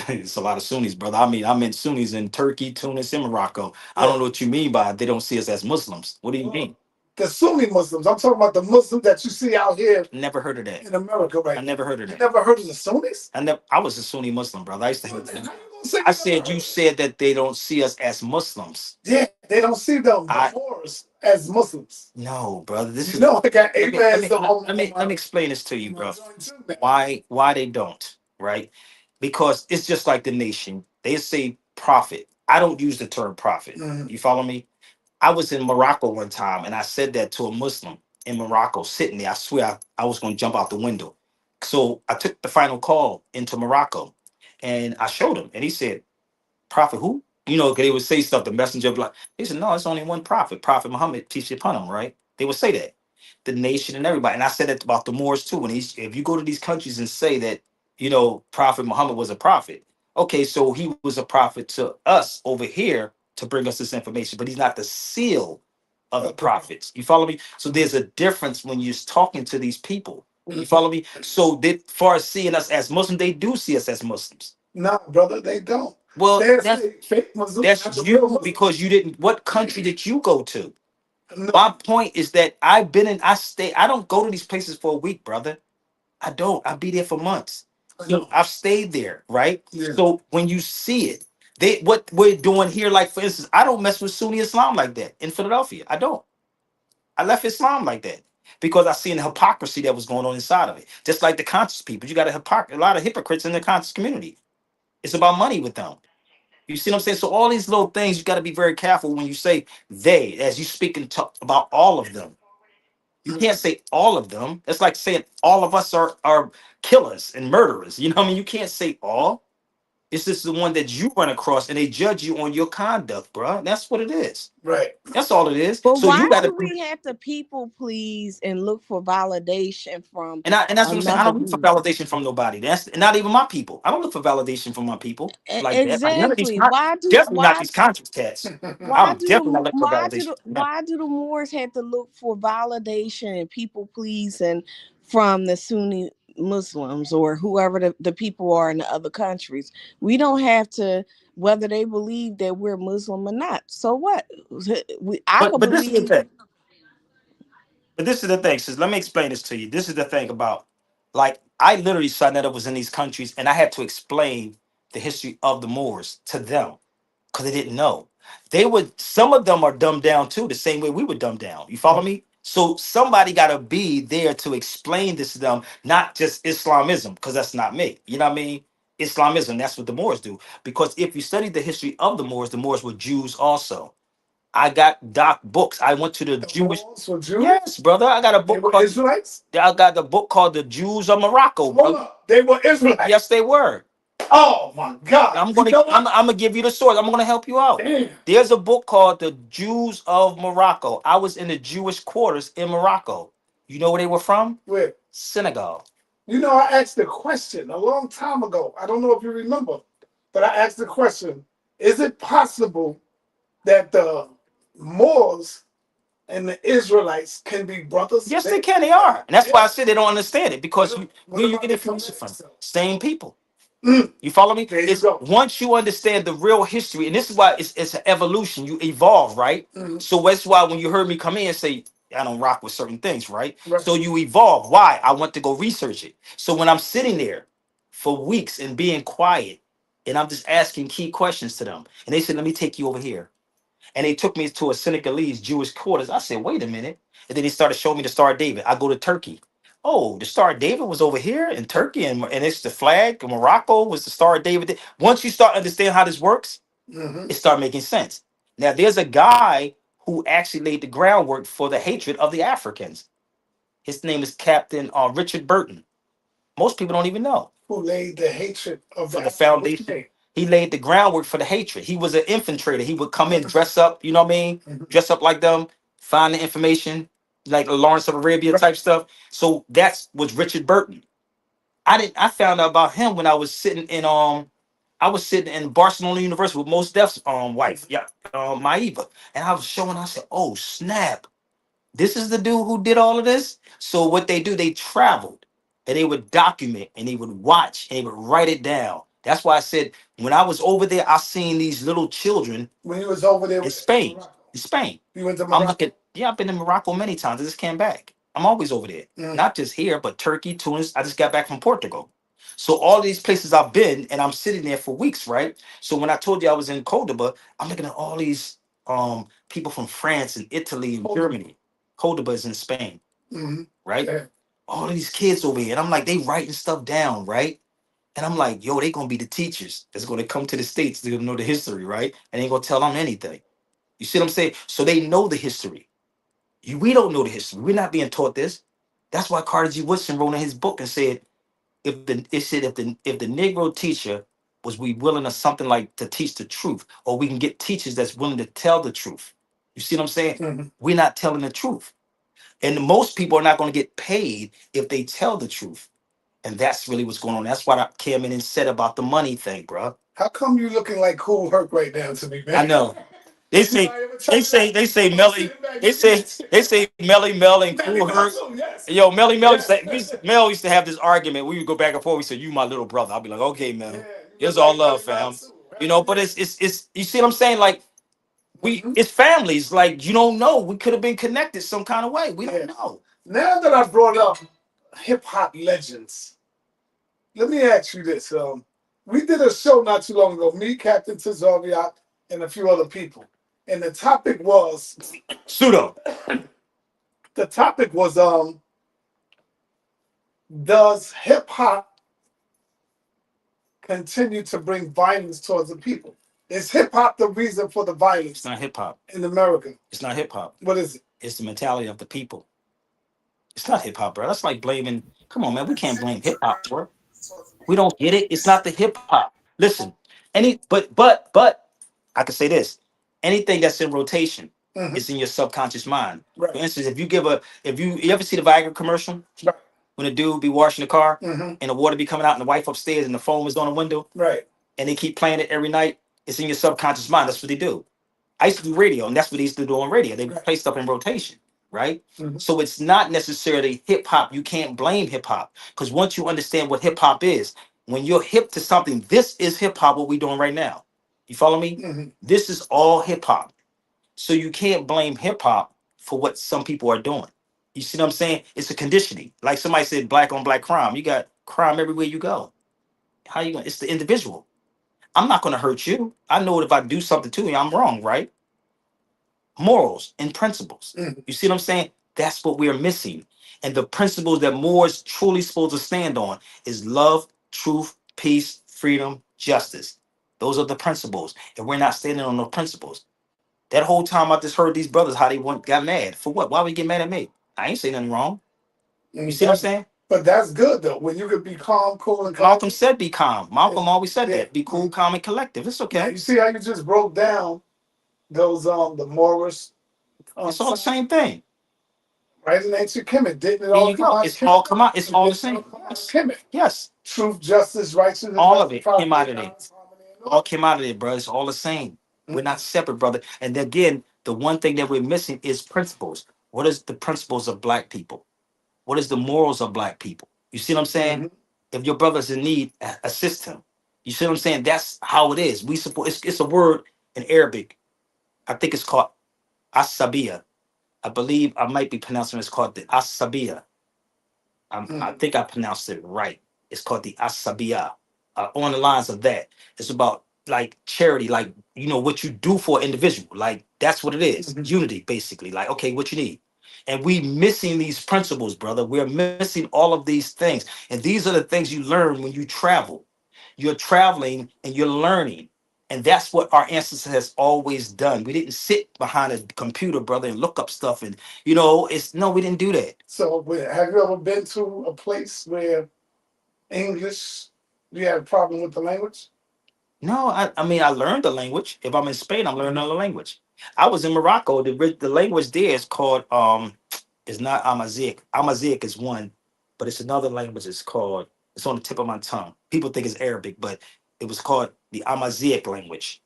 It's a lot of Sunnis, brother. I mean, I meant Sunnis in Turkey, Tunis, and Morocco. I Yeah. don't know what you mean by they don't see us as Muslims. What do you mean? The Sunni Muslims. I'm talking about the Muslims that you see out here Never heard of that. in America, right? I never heard of You that. never heard of the Sunnis? I was a Sunni Muslim, brother. I used to hate them. How you gonna say I you said never you heard? said that they don't see us as Muslims. Yeah, they don't see them I Moors as Muslims. no, brother. This You is know, I got let me Arabs on let my me explain this to you, on my bro. joint too, man. Why they don't, right? Because it's just like the nation. They say prophet. I don't use the term prophet. You follow me? I was in Morocco one time and I said that to a Muslim in Morocco sitting there. I swear I was going to jump out the window. So I took the final call into Morocco and I showed him and he said, prophet who? You know, 'cause they would say stuff, the messenger of like, he said, no, it's only one prophet, Prophet Muhammad, peace be upon him, right? They would say that. The nation and everybody. And I said that about the Moors too. And if you go to these countries and say that, Prophet Muhammad was a prophet, okay, so he was a prophet to us over here to bring us this information, but he's not the seal of the prophets. You follow me? So there's a difference when you're talking to these people. You follow me? So they, far as seeing us as Muslims, they do see us as Muslims. No, brother, they don't. Well, There's fake Muslims. that's you because you didn't. What country did you go to? No. My point is that I've been in. I stay. I don't go to these places for a week, brother. I don't. I be there for months. So I've stayed there, right? Yeah. So when you see it, what we're doing here, like for instance, I don't mess with Sunni Islam like that in Philadelphia. I don't. I left Islam like that because I seen the hypocrisy that was going on inside of it. Just like the conscious people, you got a lot of hypocrites in the conscious community. It's about money with them. You see what I'm saying? So all these little things, you got to be very careful when you say they, as you speak and talk about all of them. You can't say all of them. It's like saying all of us are killers and murderers. You know what I mean? You can't say all. It's just the one that you run across and they judge you on your conduct, bro. That's what it is. Right. That's all it is. But So you why got do to. we have to people please and look for validation from And that's what I'm saying. I another don't look for group? validation from nobody. That's not even my people. I don't look for validation from my people like that. Like none of these, Exactly. Why do definitely not why these conscious cats. why I'm do definitely not the looking for why do validation. the No. why do the Moors have to look for validation and people pleasing from the Sunni Muslims or whoever the people are in the other countries? We don't have to, whether they believe that we're Muslim or not. So what? I could But this is the believe. thing. But this is the thing. Says, let me explain this to you. This is the thing about, like, I literally Sonetta was in these countries, and I had to explain the history of the Moors to them because they didn't know. They would. Some of them are dumbed down too, the same way we were dumbed down. You follow me? So somebody got to be there to explain this to them, not just Islamism, because that's not me. You know what I mean? Islamism, that's what the Moors do. Because if you study the history of the Moors were Jews also. I got doc books. I went to the Jewish. Moors were Jews? Yes, brother. I got a They book were called. Israelites? I got the book called The Jews of Morocco, Hold brother. up. They were Israelites. Yes, they were. Oh my God. I'm You gonna know what? I'm gonna give you the source. I'm gonna help you out. Damn. There's a book called The Jews of Morocco. I was in the Jewish quarters in Morocco. You know where they were from? Wait. Senegal. You know, I asked the question a long time ago. I don't know if you remember, but I asked the question: is it possible that the Moors and the Israelites can be brothers? Yes, they can. They are, and that's why I said they don't understand it because What where you about get the information from? Kemetic? Same people. Mm, You follow me? there you It's go. once you understand the real history, and this is why it's an evolution. You evolve, right? Mm, So that's why when you heard me come in and say I don't rock with certain things, right? right. So you evolve. Why? I went to go research it. So when I'm sitting there for weeks and being quiet, and I'm just asking key questions to them, and they said, "Let me take you over here." And they took me to a Senegalese Jewish quarters. I said, wait a minute. And then he started showing me the Star of David. I go to Turkey. Oh, the Star of David was over here in Turkey, and it's the flag. Morocco was the Star of David. Once you start understanding how this works, Mm-hmm. it start making sense. Now, there's a guy who actually laid the groundwork for the hatred of the Africans. His name is Captain Richard Burton. Most people don't even know Who laid the hatred of for the the foundation. African? He laid the groundwork for the hatred. He was an infiltrator. He would come in, dress up, you know what I mean? Mhm. Dress up like them, find the information, like Lawrence of Arabia Right. type stuff. So that's was Richard Burton. I found out about him when I was sitting in I was sitting in Barcelona University with Mos Def's wife, yeah, Maiva. And I was showing, I said, oh snap. This is the dude who did all of this. So what they do, they traveled and they would document and they would watch and they would write it down. That's why I said when I was over there, I seen these little children When you was over there in with Spain. Morocco. In Spain. You went to I'm Morocco. looking, yeah, I've been in Morocco many times. I just came back. I'm always over there. Mm. Not just here, but Turkey, Tunis. I just got back from Portugal. So all these places I've been and I'm sitting there for weeks, right? So when I told you I was in Cordoba, I'm looking at all these people from France and Italy and Germany. Cordoba is in Spain, Mm-hmm. right? Yeah. All of these kids over here. And I'm like, they writing stuff down, right? And I'm like, yo, they gonna be the teachers that's gonna come to the States. They're gonna know the history, right? And they ain't gonna tell them anything. You see what I'm saying? So they know the history. We don't know the history. We're not being taught this. That's why Carter G. Woodson wrote in his book and said, if the Negro teacher was we willing to something like to teach the truth, or we can get teachers that's willing to tell the truth. You see what I'm saying? Mm-hmm. We're not telling the truth. And most people are not going to get paid if they tell the truth. And that's really what's going on. That's what I came in and said about the money thing, bro. How come you looking like Cool Herc right now to me, man? I know. They say Melly, they say Melly Mel and Cool Herc. Yes. Yo, Melly Mel Yes. Mel used to have this argument. We would go back and forth. We said, "You my little brother." I'll be like, "Okay, man. Yeah, It's all love, fam." You know, but it's you see what I'm saying? Like it's families. Like you don't know. We could have been connected some kind of way. We don't know. Now that I brought up hip hop legends, let me ask you this. We did a show not too long ago, me, Captain Tazariak, and a few other people. And the topic was Pseudo. the topic was does hip hop continue to bring violence towards the people? Is hip hop the reason for the It's violence not hip hop. in America? It's not hip hop. What is it? It's the mentality of the people. It's not hip hop, bro. That's like blaming. Come on, man. We can't blame hip hop for it. We don't get it. It's not the hip hop. Listen, but I can say this: anything that's in rotation Mhm. is in your subconscious mind. Right. For instance, if you ever see the Viagra commercial Right. when a dude be washing the car Mhm. and the water be coming out and the wife upstairs and the phone is on the window Right. and they keep playing it every night, it's in your subconscious mind. That's what they do. I used to do radio, and that's what they used to do on radio. They play stuff in rotation, right? Mhm. So it's not necessarily hip hop. You can't blame hip hop because once you understand what hip hop is, when you're hip to something, this is hip hop. What we doing right now? You follow me? Mhm. This is all hip hop. So you can't blame hip hop for what some people are doing. You see what I'm saying? It's a conditioning. Like somebody said, black on black crime. You got crime everywhere you go. How you going? It's the individual. I'm not going to hurt you. I know if I do something to you, I'm wrong, right? Morals and principles. Mhm. You see what I'm saying? That's what we're missing. And the principles that more is truly supposed to stand on is love, truth, peace, freedom, justice. Those are the principles. And we're not standing on those principles. That whole time I just heard these brothers how they got mad. For what? Why we get mad at me? I ain't saying nothing wrong. You see what I'm saying? But that's good though. When you could be calm, cool, and Malcolm collected. said be calm. Malcolm always said Yeah. that. Be cool, calm, and collective. It's Yeah, okay. you see how you just broke down those the Moorish It's all the signs? same thing. Right in ancient Kemet, didn't it There all you come go. out of It's all Kemet? come out. It's all the Didn't it all same. come out of Yes. Kemet? Yes. Truth, justice, righteousness, All love, of it came out prosperity, of there. balance, harmony, and All order. came out of there, bro. It's all the same. We're not separate, brother. And again, the one thing that we're missing is principles. What is the principles of black people? What is the morals of black people? You see what I'm saying? Mhm. If your brother's in need, assist him. You see what I'm saying? That's how it is. We support. It's a word in Arabic. I think it's called asabiya. I believe I might be pronouncing it's called the asabiya. I think I pronounced it right. It's called the asabiya. On the lines of that, it's about like charity, like what you do for an individual. Like that's what it is. Unity, basically. Like okay, what you need, and we missing these principles, brother. We're missing all of these things, and these are the things you learn when you travel. You're traveling and you're learning. And that's what our ancestors has always done. We didn't sit behind a computer, brother, and look up stuff. And it's no, we didn't do that. So, have you ever been to a place where English, you had a problem with the language? No, I mean I learned the language. If I'm in Spain, I'm learning another language. I was in Morocco. The language there is called it's not Amazigh. Amazigh is one, but it's another language. It's on the tip of my tongue. People think it's Arabic, but it was called the Amazigh language.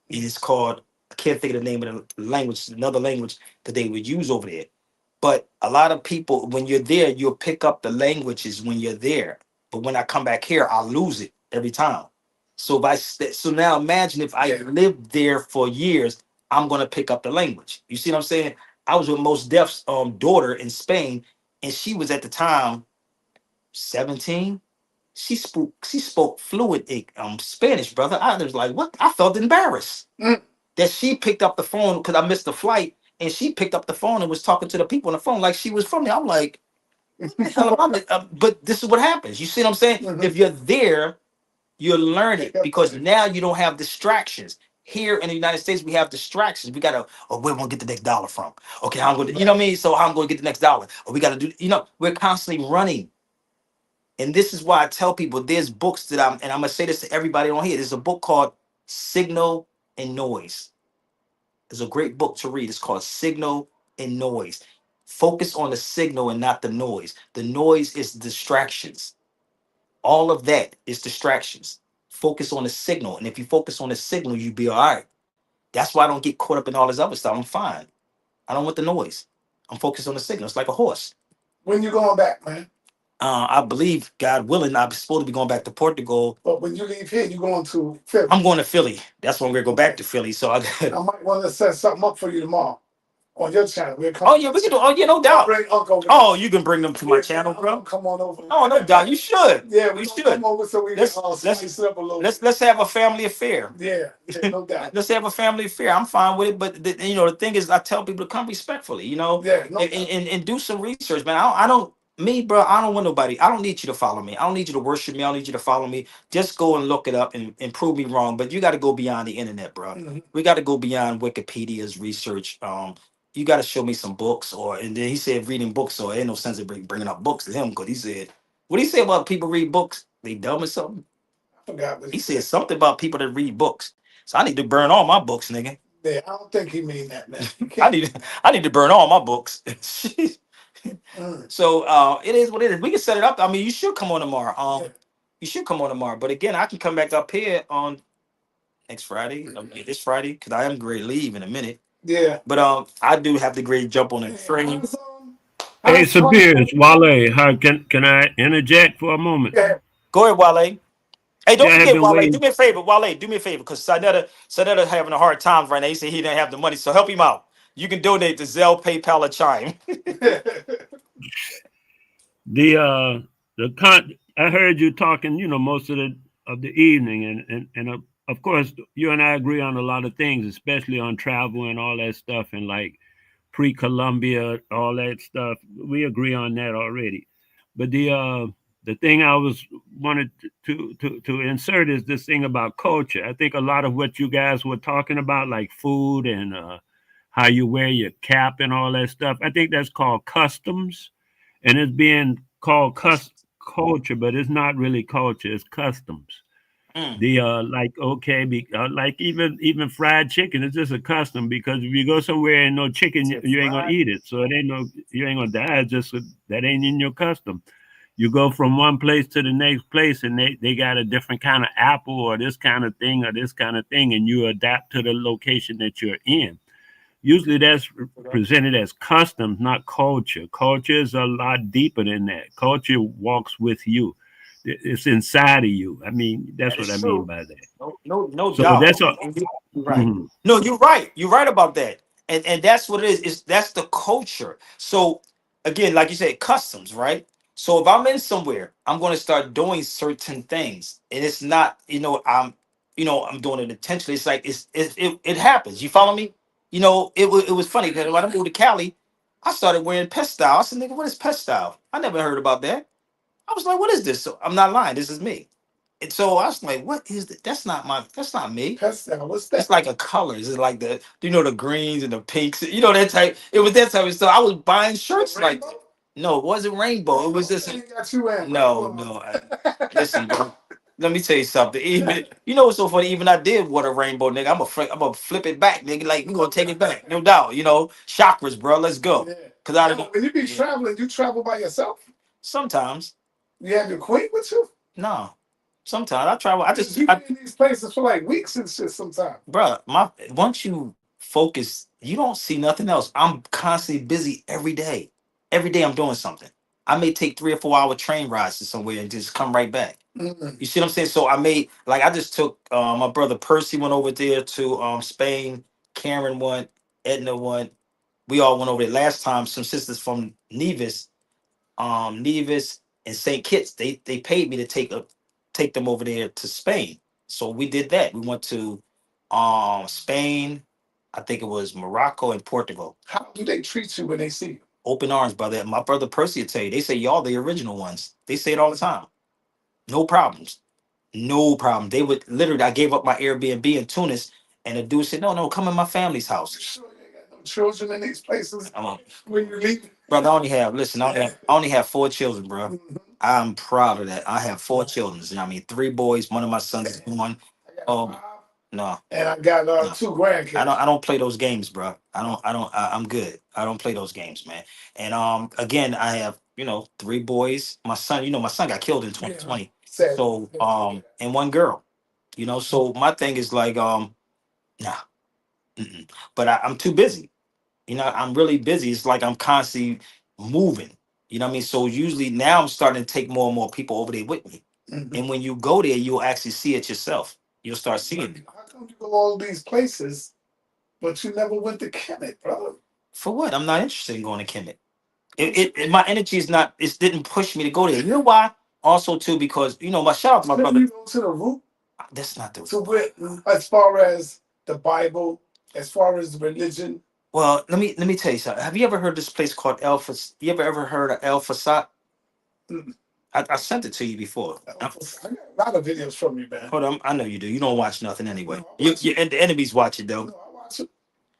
It is called, I can't think of the name of the language, another language that they would use over there. But a lot of people, when you're there, you'll pick up the languages when you're there. But when I come back here, I'll lose it every time. So so now imagine if I lived there for years, I'm gonna pick up the language. You see what I'm saying? I was with Most Def's daughter in Spain, and she was at the time 17. She spoke fluent Spanish, brother. I was like, what? I felt embarrassed that she picked up the phone because I missed the flight, and she picked up the phone and was talking to the people on the phone like she was from there. I'm like, what the hell am I? But this is what happens. You see what I'm saying? If you're there, you're learning because now you don't have distractions. Here in the United States, we have distractions. We gotta, where am I gonna get the next dollar from? Okay, I'm going to, you know what I mean? So how I'm gonna get the next dollar? Or we gotta do, we're constantly running. And this is why I tell people there's books that and I'm gonna say this to everybody on here. There's a book called Signal and Noise. It's a great book to read. It's called Signal and Noise. Focus on the signal and not the noise. The noise is distractions. All of that is distractions. Focus on the signal. And if you focus on the signal, you'll be all right. That's why I don't get caught up in all this other stuff. I'm fine. I don't want the noise. I'm focused on the signal. It's like a horse. When you going back, man? I believe, God willing, I'm supposed to be going back to Portugal. But when you leave here, you're going to Philly. I'm going to Philly. That's when we're going to go back to Philly. So I might want to set something up for you tomorrow on your channel. Oh yeah, we can do. Oh yeah, no doubt. Bring Uncle. Oh, you can bring them to my channel, bro. Come on over. Oh no doubt, you should. Yeah, we should come over so we let's can spice it up a little. let's have a family affair. Yeah, no doubt. Let's have a family affair. I'm fine with it, but the thing is, I tell people to come respectfully, Yeah, no doubt. and do some research, man. I don't, me, bro. I don't want nobody. I don't need you to follow me. I don't need you to worship me. I don't need you to follow me. Just go and look it up and prove me wrong. But you got to go beyond the internet, bro. We got to go beyond Wikipedia's research. You got to show me some books, and then he said reading books, so it ain't no sense of bringing up books to him because he said, what he say about people read books? They dumb or something? I forgot what he said. Something about people that read books. So I need to burn all my books, nigga. Yeah, I don't think he mean that, man. I need to burn all my books. So it is what it is. We can set it up. I mean, you should come on tomorrow. You should come on tomorrow. But again, I can come back up here on next Friday, this Friday, because I am great leave in a minute. Yeah. But I do have to grade jump on the train. Hey, Sabirs, Wale, can I interject for a moment? Yeah. Go ahead, Wale. Hey, don't Yeah, I have forget, been Wale. waiting. Do me a favor, Wale. Do me a favor, because Sanetta having a hard time right now. He said he didn't have the money, so help him out. You can donate to Zelle, PayPal, or Chime. I heard you talking, most of the evening, and of course you and I agree on a lot of things, especially on travel and all that stuff, and like pre-Columbia, all that stuff. We agree on that already. But the thing I was wanted to insert is this thing about culture. I think a lot of what you guys were talking about, like food and how you wear your cap and all that stuff, I think that's called customs, and it's being called culture, but it's not really culture. It's customs. Mm. The like okay, like even fried chicken is just a custom because if you go somewhere and no chicken, Said you ain't gonna fried. eat it. So it ain't no you ain't gonna die. It's just that ain't in your custom. You go from one place to the next place and they got a different kind of apple or this kind of thing or this kind of thing, and you adapt to the location that you're in. Usually that's presented as customs, not culture. Culture is a lot deeper than that. Culture walks with you. It's inside of you. I mean, That that's what is I mean true. by that. No So doubt. that's all. You're right. Mhm. No, you're right. You're right about that. And that's what it is. Is that's the culture. So again, like you said, customs, right? So if I'm in somewhere, I'm going to start doing certain things, and it's not, I'm doing it intentionally. It's like it happens. You follow me? It was funny because when I moved to Cali, I started wearing pest style. I said, "Nigga, what is pest style? I never heard about that." I was like, "What is this?" So I'm not lying. This is me. And so I was like, what is that? That's not me. Pastel, what's It's that? like a colors. It's like the greens and the pinks, that type. It was that type of stuff. I was buying shirts like that. Rainbow? No, it wasn't rainbow. It was just I ain't got you wearing no, rainbow. no. Listen, bro. Let me tell you something. Even you know what's so funny? Even I did want a rainbow, nigga. I'm gonna flip it back, nigga. Like we gonna take it back, no doubt. Chakras, bro. Let's go. Yeah. Cause I Yo, when you be traveling, you travel by yourself? sometimes You have your queen with you? no. Sometimes I travel. I just You be in these places for like weeks and shit sometimes. Bruh, once you focus, you don't see nothing else. I'm constantly busy every day. Every day I'm doing something. I may take 3 or 4 hour train rides to somewhere and just come right back. Mm. You see what I'm saying? So I just took my brother Percy went over there to Spain. Karen went, Edna went. We all went over there last time. Some sisters from Nevis and St. Kitts. They paid me to take them over there to Spain. So we did that. We went to Spain. I think it was Morocco and Portugal. How do they treat you when they see you? Open arms, brother. My brother Percy will tell you. They say y'all the original ones. They say it all the time. No problems. No problem. They would literally. I gave up my Airbnb in Tunis, and the dude said, "No, no, come in my family's You house." sure you ain't got no children in these places I'm like, when you leave? brother, I only have. Listen, I only have 4 children, bro. Mhm. I'm proud of that. I have 4 children. You know what I mean, 3 boys. One of my sons is born. I got Oh five, no, and I got no. two I grandkids. don't play those games, bro. I'm good. I don't play those games, man. And again, I have 3 boys. My son got killed in Yeah, 2020. sad. So and one girl. So my thing is like nah. Mm-mm. But I'm too busy. I'm really busy. It's like I'm constantly moving. You know what I mean? So usually now I'm starting to take more and more people over there with me. Mhm. And when you go there, you'll actually see it yourself. You'll start seeing it. How come you go all these places, but you never went to Kemet, brother? For what? I'm not interested in going to Kemet. My energy is not. It didn't push me to go there. You know why? Also too because my shout out to my Shouldn't brother. you go to the root That's not the to where, as far as the Bible, as far as religion? Well. Let me tell you something. Have you ever heard this place called Alpha? You ever heard of El Fasad? Mm. I sent it to you before. I got a lot of videos from you, man. Hold on, I know you do. You don't watch nothing anyway. No, I watch it. And the enemies watch it though. No, I watch it.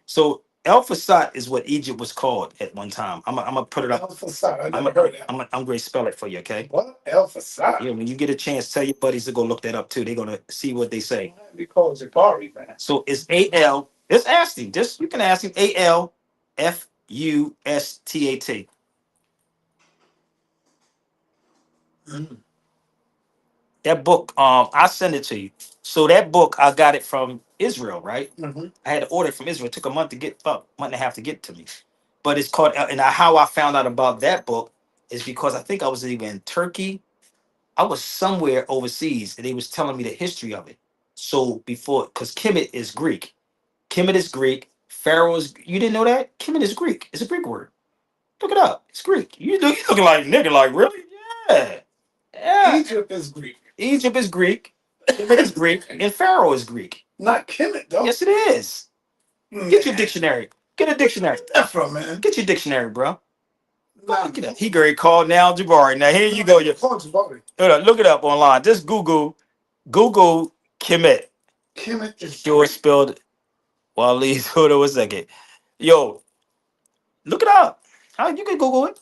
So El Fasad is what Egypt was called at one time. I'm gonna put it up. El Fasad. I I'm never heard that. I'm going to spell it for you, okay? What? El Fasad. Yeah, when you get a chance, tell your buddies to go look that up too. They're gonna see what they say. We call Jabari, man. So it's AL. Just ask him. Just you can ask him. ALFUSTAT. That book, I send it to you. So that book, I got it from Israel, right? Mm-hmm. I had to order it from Israel. It took a month to get, about month and a half to get to me. But it's called, and how I found out about that book is because I think I was either in Turkey. I was somewhere overseas, and they was telling me the history of it. So before, because Kemet is Greek. Kemet is Greek. Pharaoh is. You didn't know that? Kemet is Greek. It's a Greek word. Look it up. It's Greek. You looking like nigga, like really? Yeah. Yeah. Egypt is Greek. Egypt is Greek. Kemet is Greek, and Pharaoh is Greek. Not Kemet, though. Yes, it is. Mm. Get your dictionary. Get a dictionary. That from, man? Get your dictionary, bro. Nah, Look it up. He great called now Jabari. Now here you go. Call Jabari. Look it up online. Just Google Kemet. Kemet is Sure spelled Waleed. Hold on a second. Yo, look it up. You can Google it.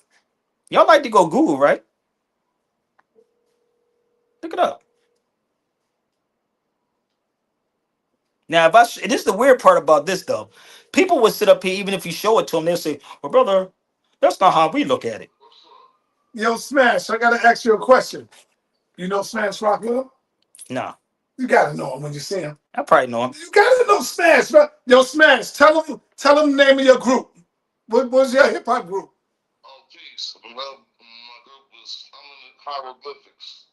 Y'all like to go Google, right? Look it up. Now, and this is the weird part about this though. People would sit up here, even if you show it to them, they'll say, "Well, brother, that's not how we look at it." Yo, Smash, I gotta ask you a question. You know Smash Rockwell? Nah, You gotta know him when you see him. I probably know him. You gotta know Smash, bro. Yo, Smash, tell him the name of your group. What's your hip hop group? Oh, peace. Well, my group was, I'm in the hieroglyphics.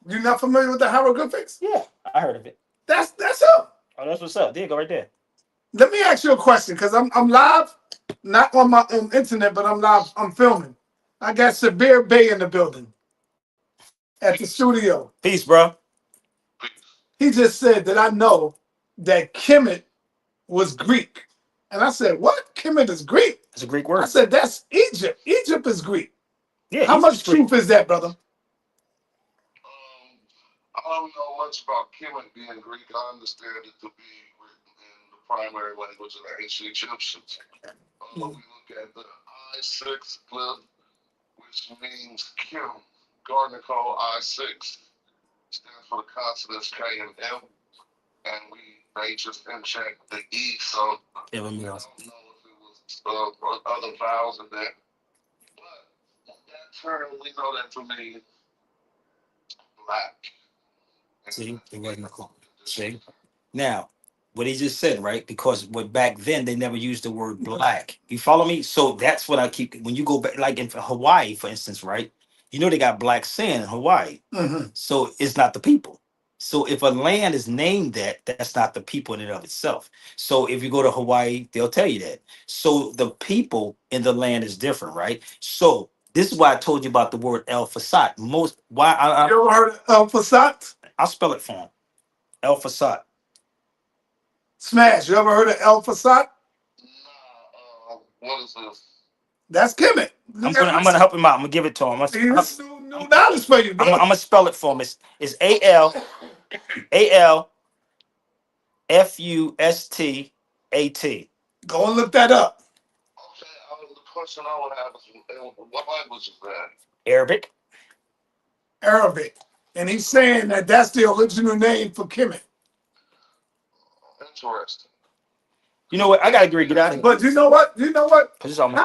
You not familiar with the hieroglyphics? Yeah, I heard of it. That's him. Oh, that's what's up. There you go, right there. Let me ask you a question, because I'm live, not on my internet, but I'm live. I'm filming. I got Sabir Bey in the building at the studio. Peace, bro. He just said that I know that Kemet was Greek. And I said, what? Kemet is Greek? It's a Greek word. I said, that's Egypt. Egypt is Greek. Yeah. How much truth is that, brother? I don't know much about Kemet being Greek. I understand it to be written in the primary language of the ancient Egyptians. We look at the I6 glyph, which means Kim. Gardner code I6 stands for the consonants K and M, and they just inject the E. So Yeah, I don't know if it was other vowels in there, but that term we know that to mean black. See, it wasn't a call. See, now what he just said, right? Because back then they never used the word black. You follow me? So that's what I keep. When you go back, like in Hawaii, for instance, right? You know they got black sand in Hawaii, so it's not the people. So if a land is named that, that's not the people in and of itself. So if you go to Hawaii, they'll tell you that. So the people in the land is different, right? So this is why I told you about the word El Fasad. Most why You ever heard of El Fasad? I'll spell it for him. El Fasad. Smash, you ever heard of El Fasad? Nah, what is this? That's Kemet. I'm gonna help him out. I'm gonna give it to him. This new knowledge for you, bro. I'm gonna spell it for him. It's ALFUSTAT. Go and look that up. Okay, the question I would have is, what language is that? Arabic. Arabic. And he's saying that that's the original name for Kemet. Interesting. You know what? I gotta agree. Get out of here. But you know what? How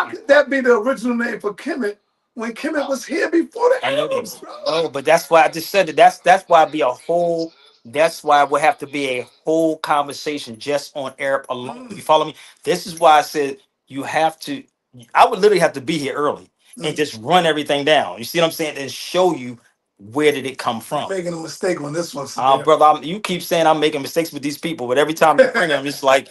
could that be the original name for Kemet when Kemet was here before the Arabs, bro? Oh, but that's why I just said it. That's why it'd be a whole. That's why it would have to be a whole conversation just on Arab alone. You follow me? This is why I said you have to. I would literally have to be here early and just run everything down. You see what I'm saying? And show you where did it come from. Making a mistake on this one, brother. You keep saying I'm making mistakes with these people, but every time you bring them, it's like,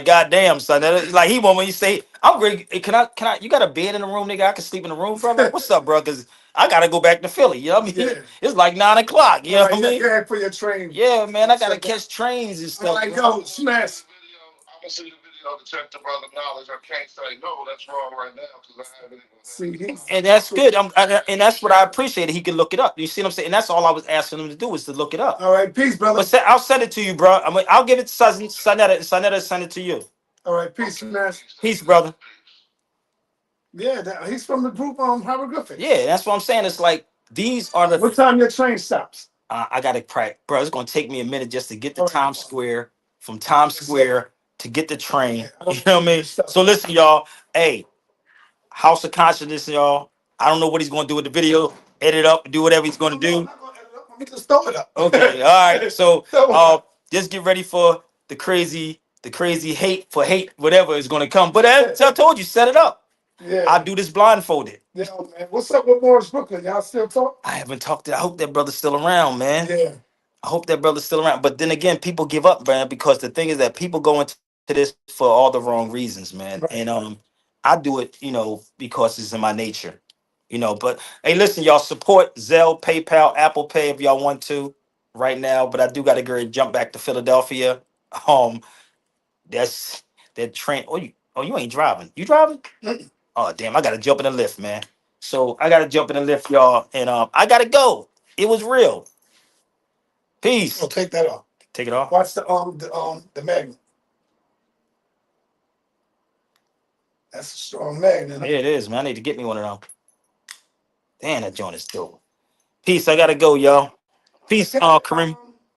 goddamn, son. Like he want when you say, I'm great. Can I? You got a bed in the room, nigga? I can sleep in the room, brother. What's up, bro? Because I gotta go back to Philly. You know what I mean? Yeah. It's like 9 o'clock. You know what I mean? Yeah, for your train. Yeah, man. I gotta catch trains and stuff. Like, yo, Smash. I'm gonna see the video to check the brother knowledge. I can't say no, that's wrong right now because I haven't even. And that's good. And that's what I appreciate. He can look it up. You see what I'm saying? And that's all I was asking him to do was to look it up. All right, peace, brother. But I'll send it to you, bro. I'll give it to Sanetta. Sanetta send it to you. All right, peace, Smash. Peace, brother. Yeah, he's from the group Hieroglyphics. Yeah, that's what I'm saying. It's like these are the. What time your train stops? I gotta crack, bro. It's gonna take me a minute just to get to Times Square, from Times Square to get the train. You know what I mean? So listen, y'all. Hey, House of Consciousness, y'all. I don't know what he's gonna do with the video. Edit up, do whatever he's gonna do. Let me just throw it up. Okay, all right. So just get ready for the crazy hate, whatever is gonna come. But as I told you, set it up. Yeah. I do this blindfolded. Yeah, man. What's up with Morris Brooklyn? Y'all still talk? I haven't talked to. I hope that brother's still around, man. Yeah. I hope that brother's still around. But then again, people give up, man, because the thing is that people go into this for all the wrong reasons, man. Right. And I do it, because it's in my nature, But hey, listen, y'all, support Zelle, PayPal, Apple Pay if y'all want to right now. But I do got to jump back to Philadelphia. That's that train. Oh, you ain't driving. You driving? Mm-mm. Oh, damn! I gotta jump in the lift, man. So I gotta jump in the lift, y'all, and I gotta go. It was real. Peace. Oh, take that off. Take it off. Watch the magnet. That's a strong magnet. Yeah, it is, man. I need to get me one of them. Damn, that joint is dope. Peace. I gotta go, y'all. Peace, Kareem.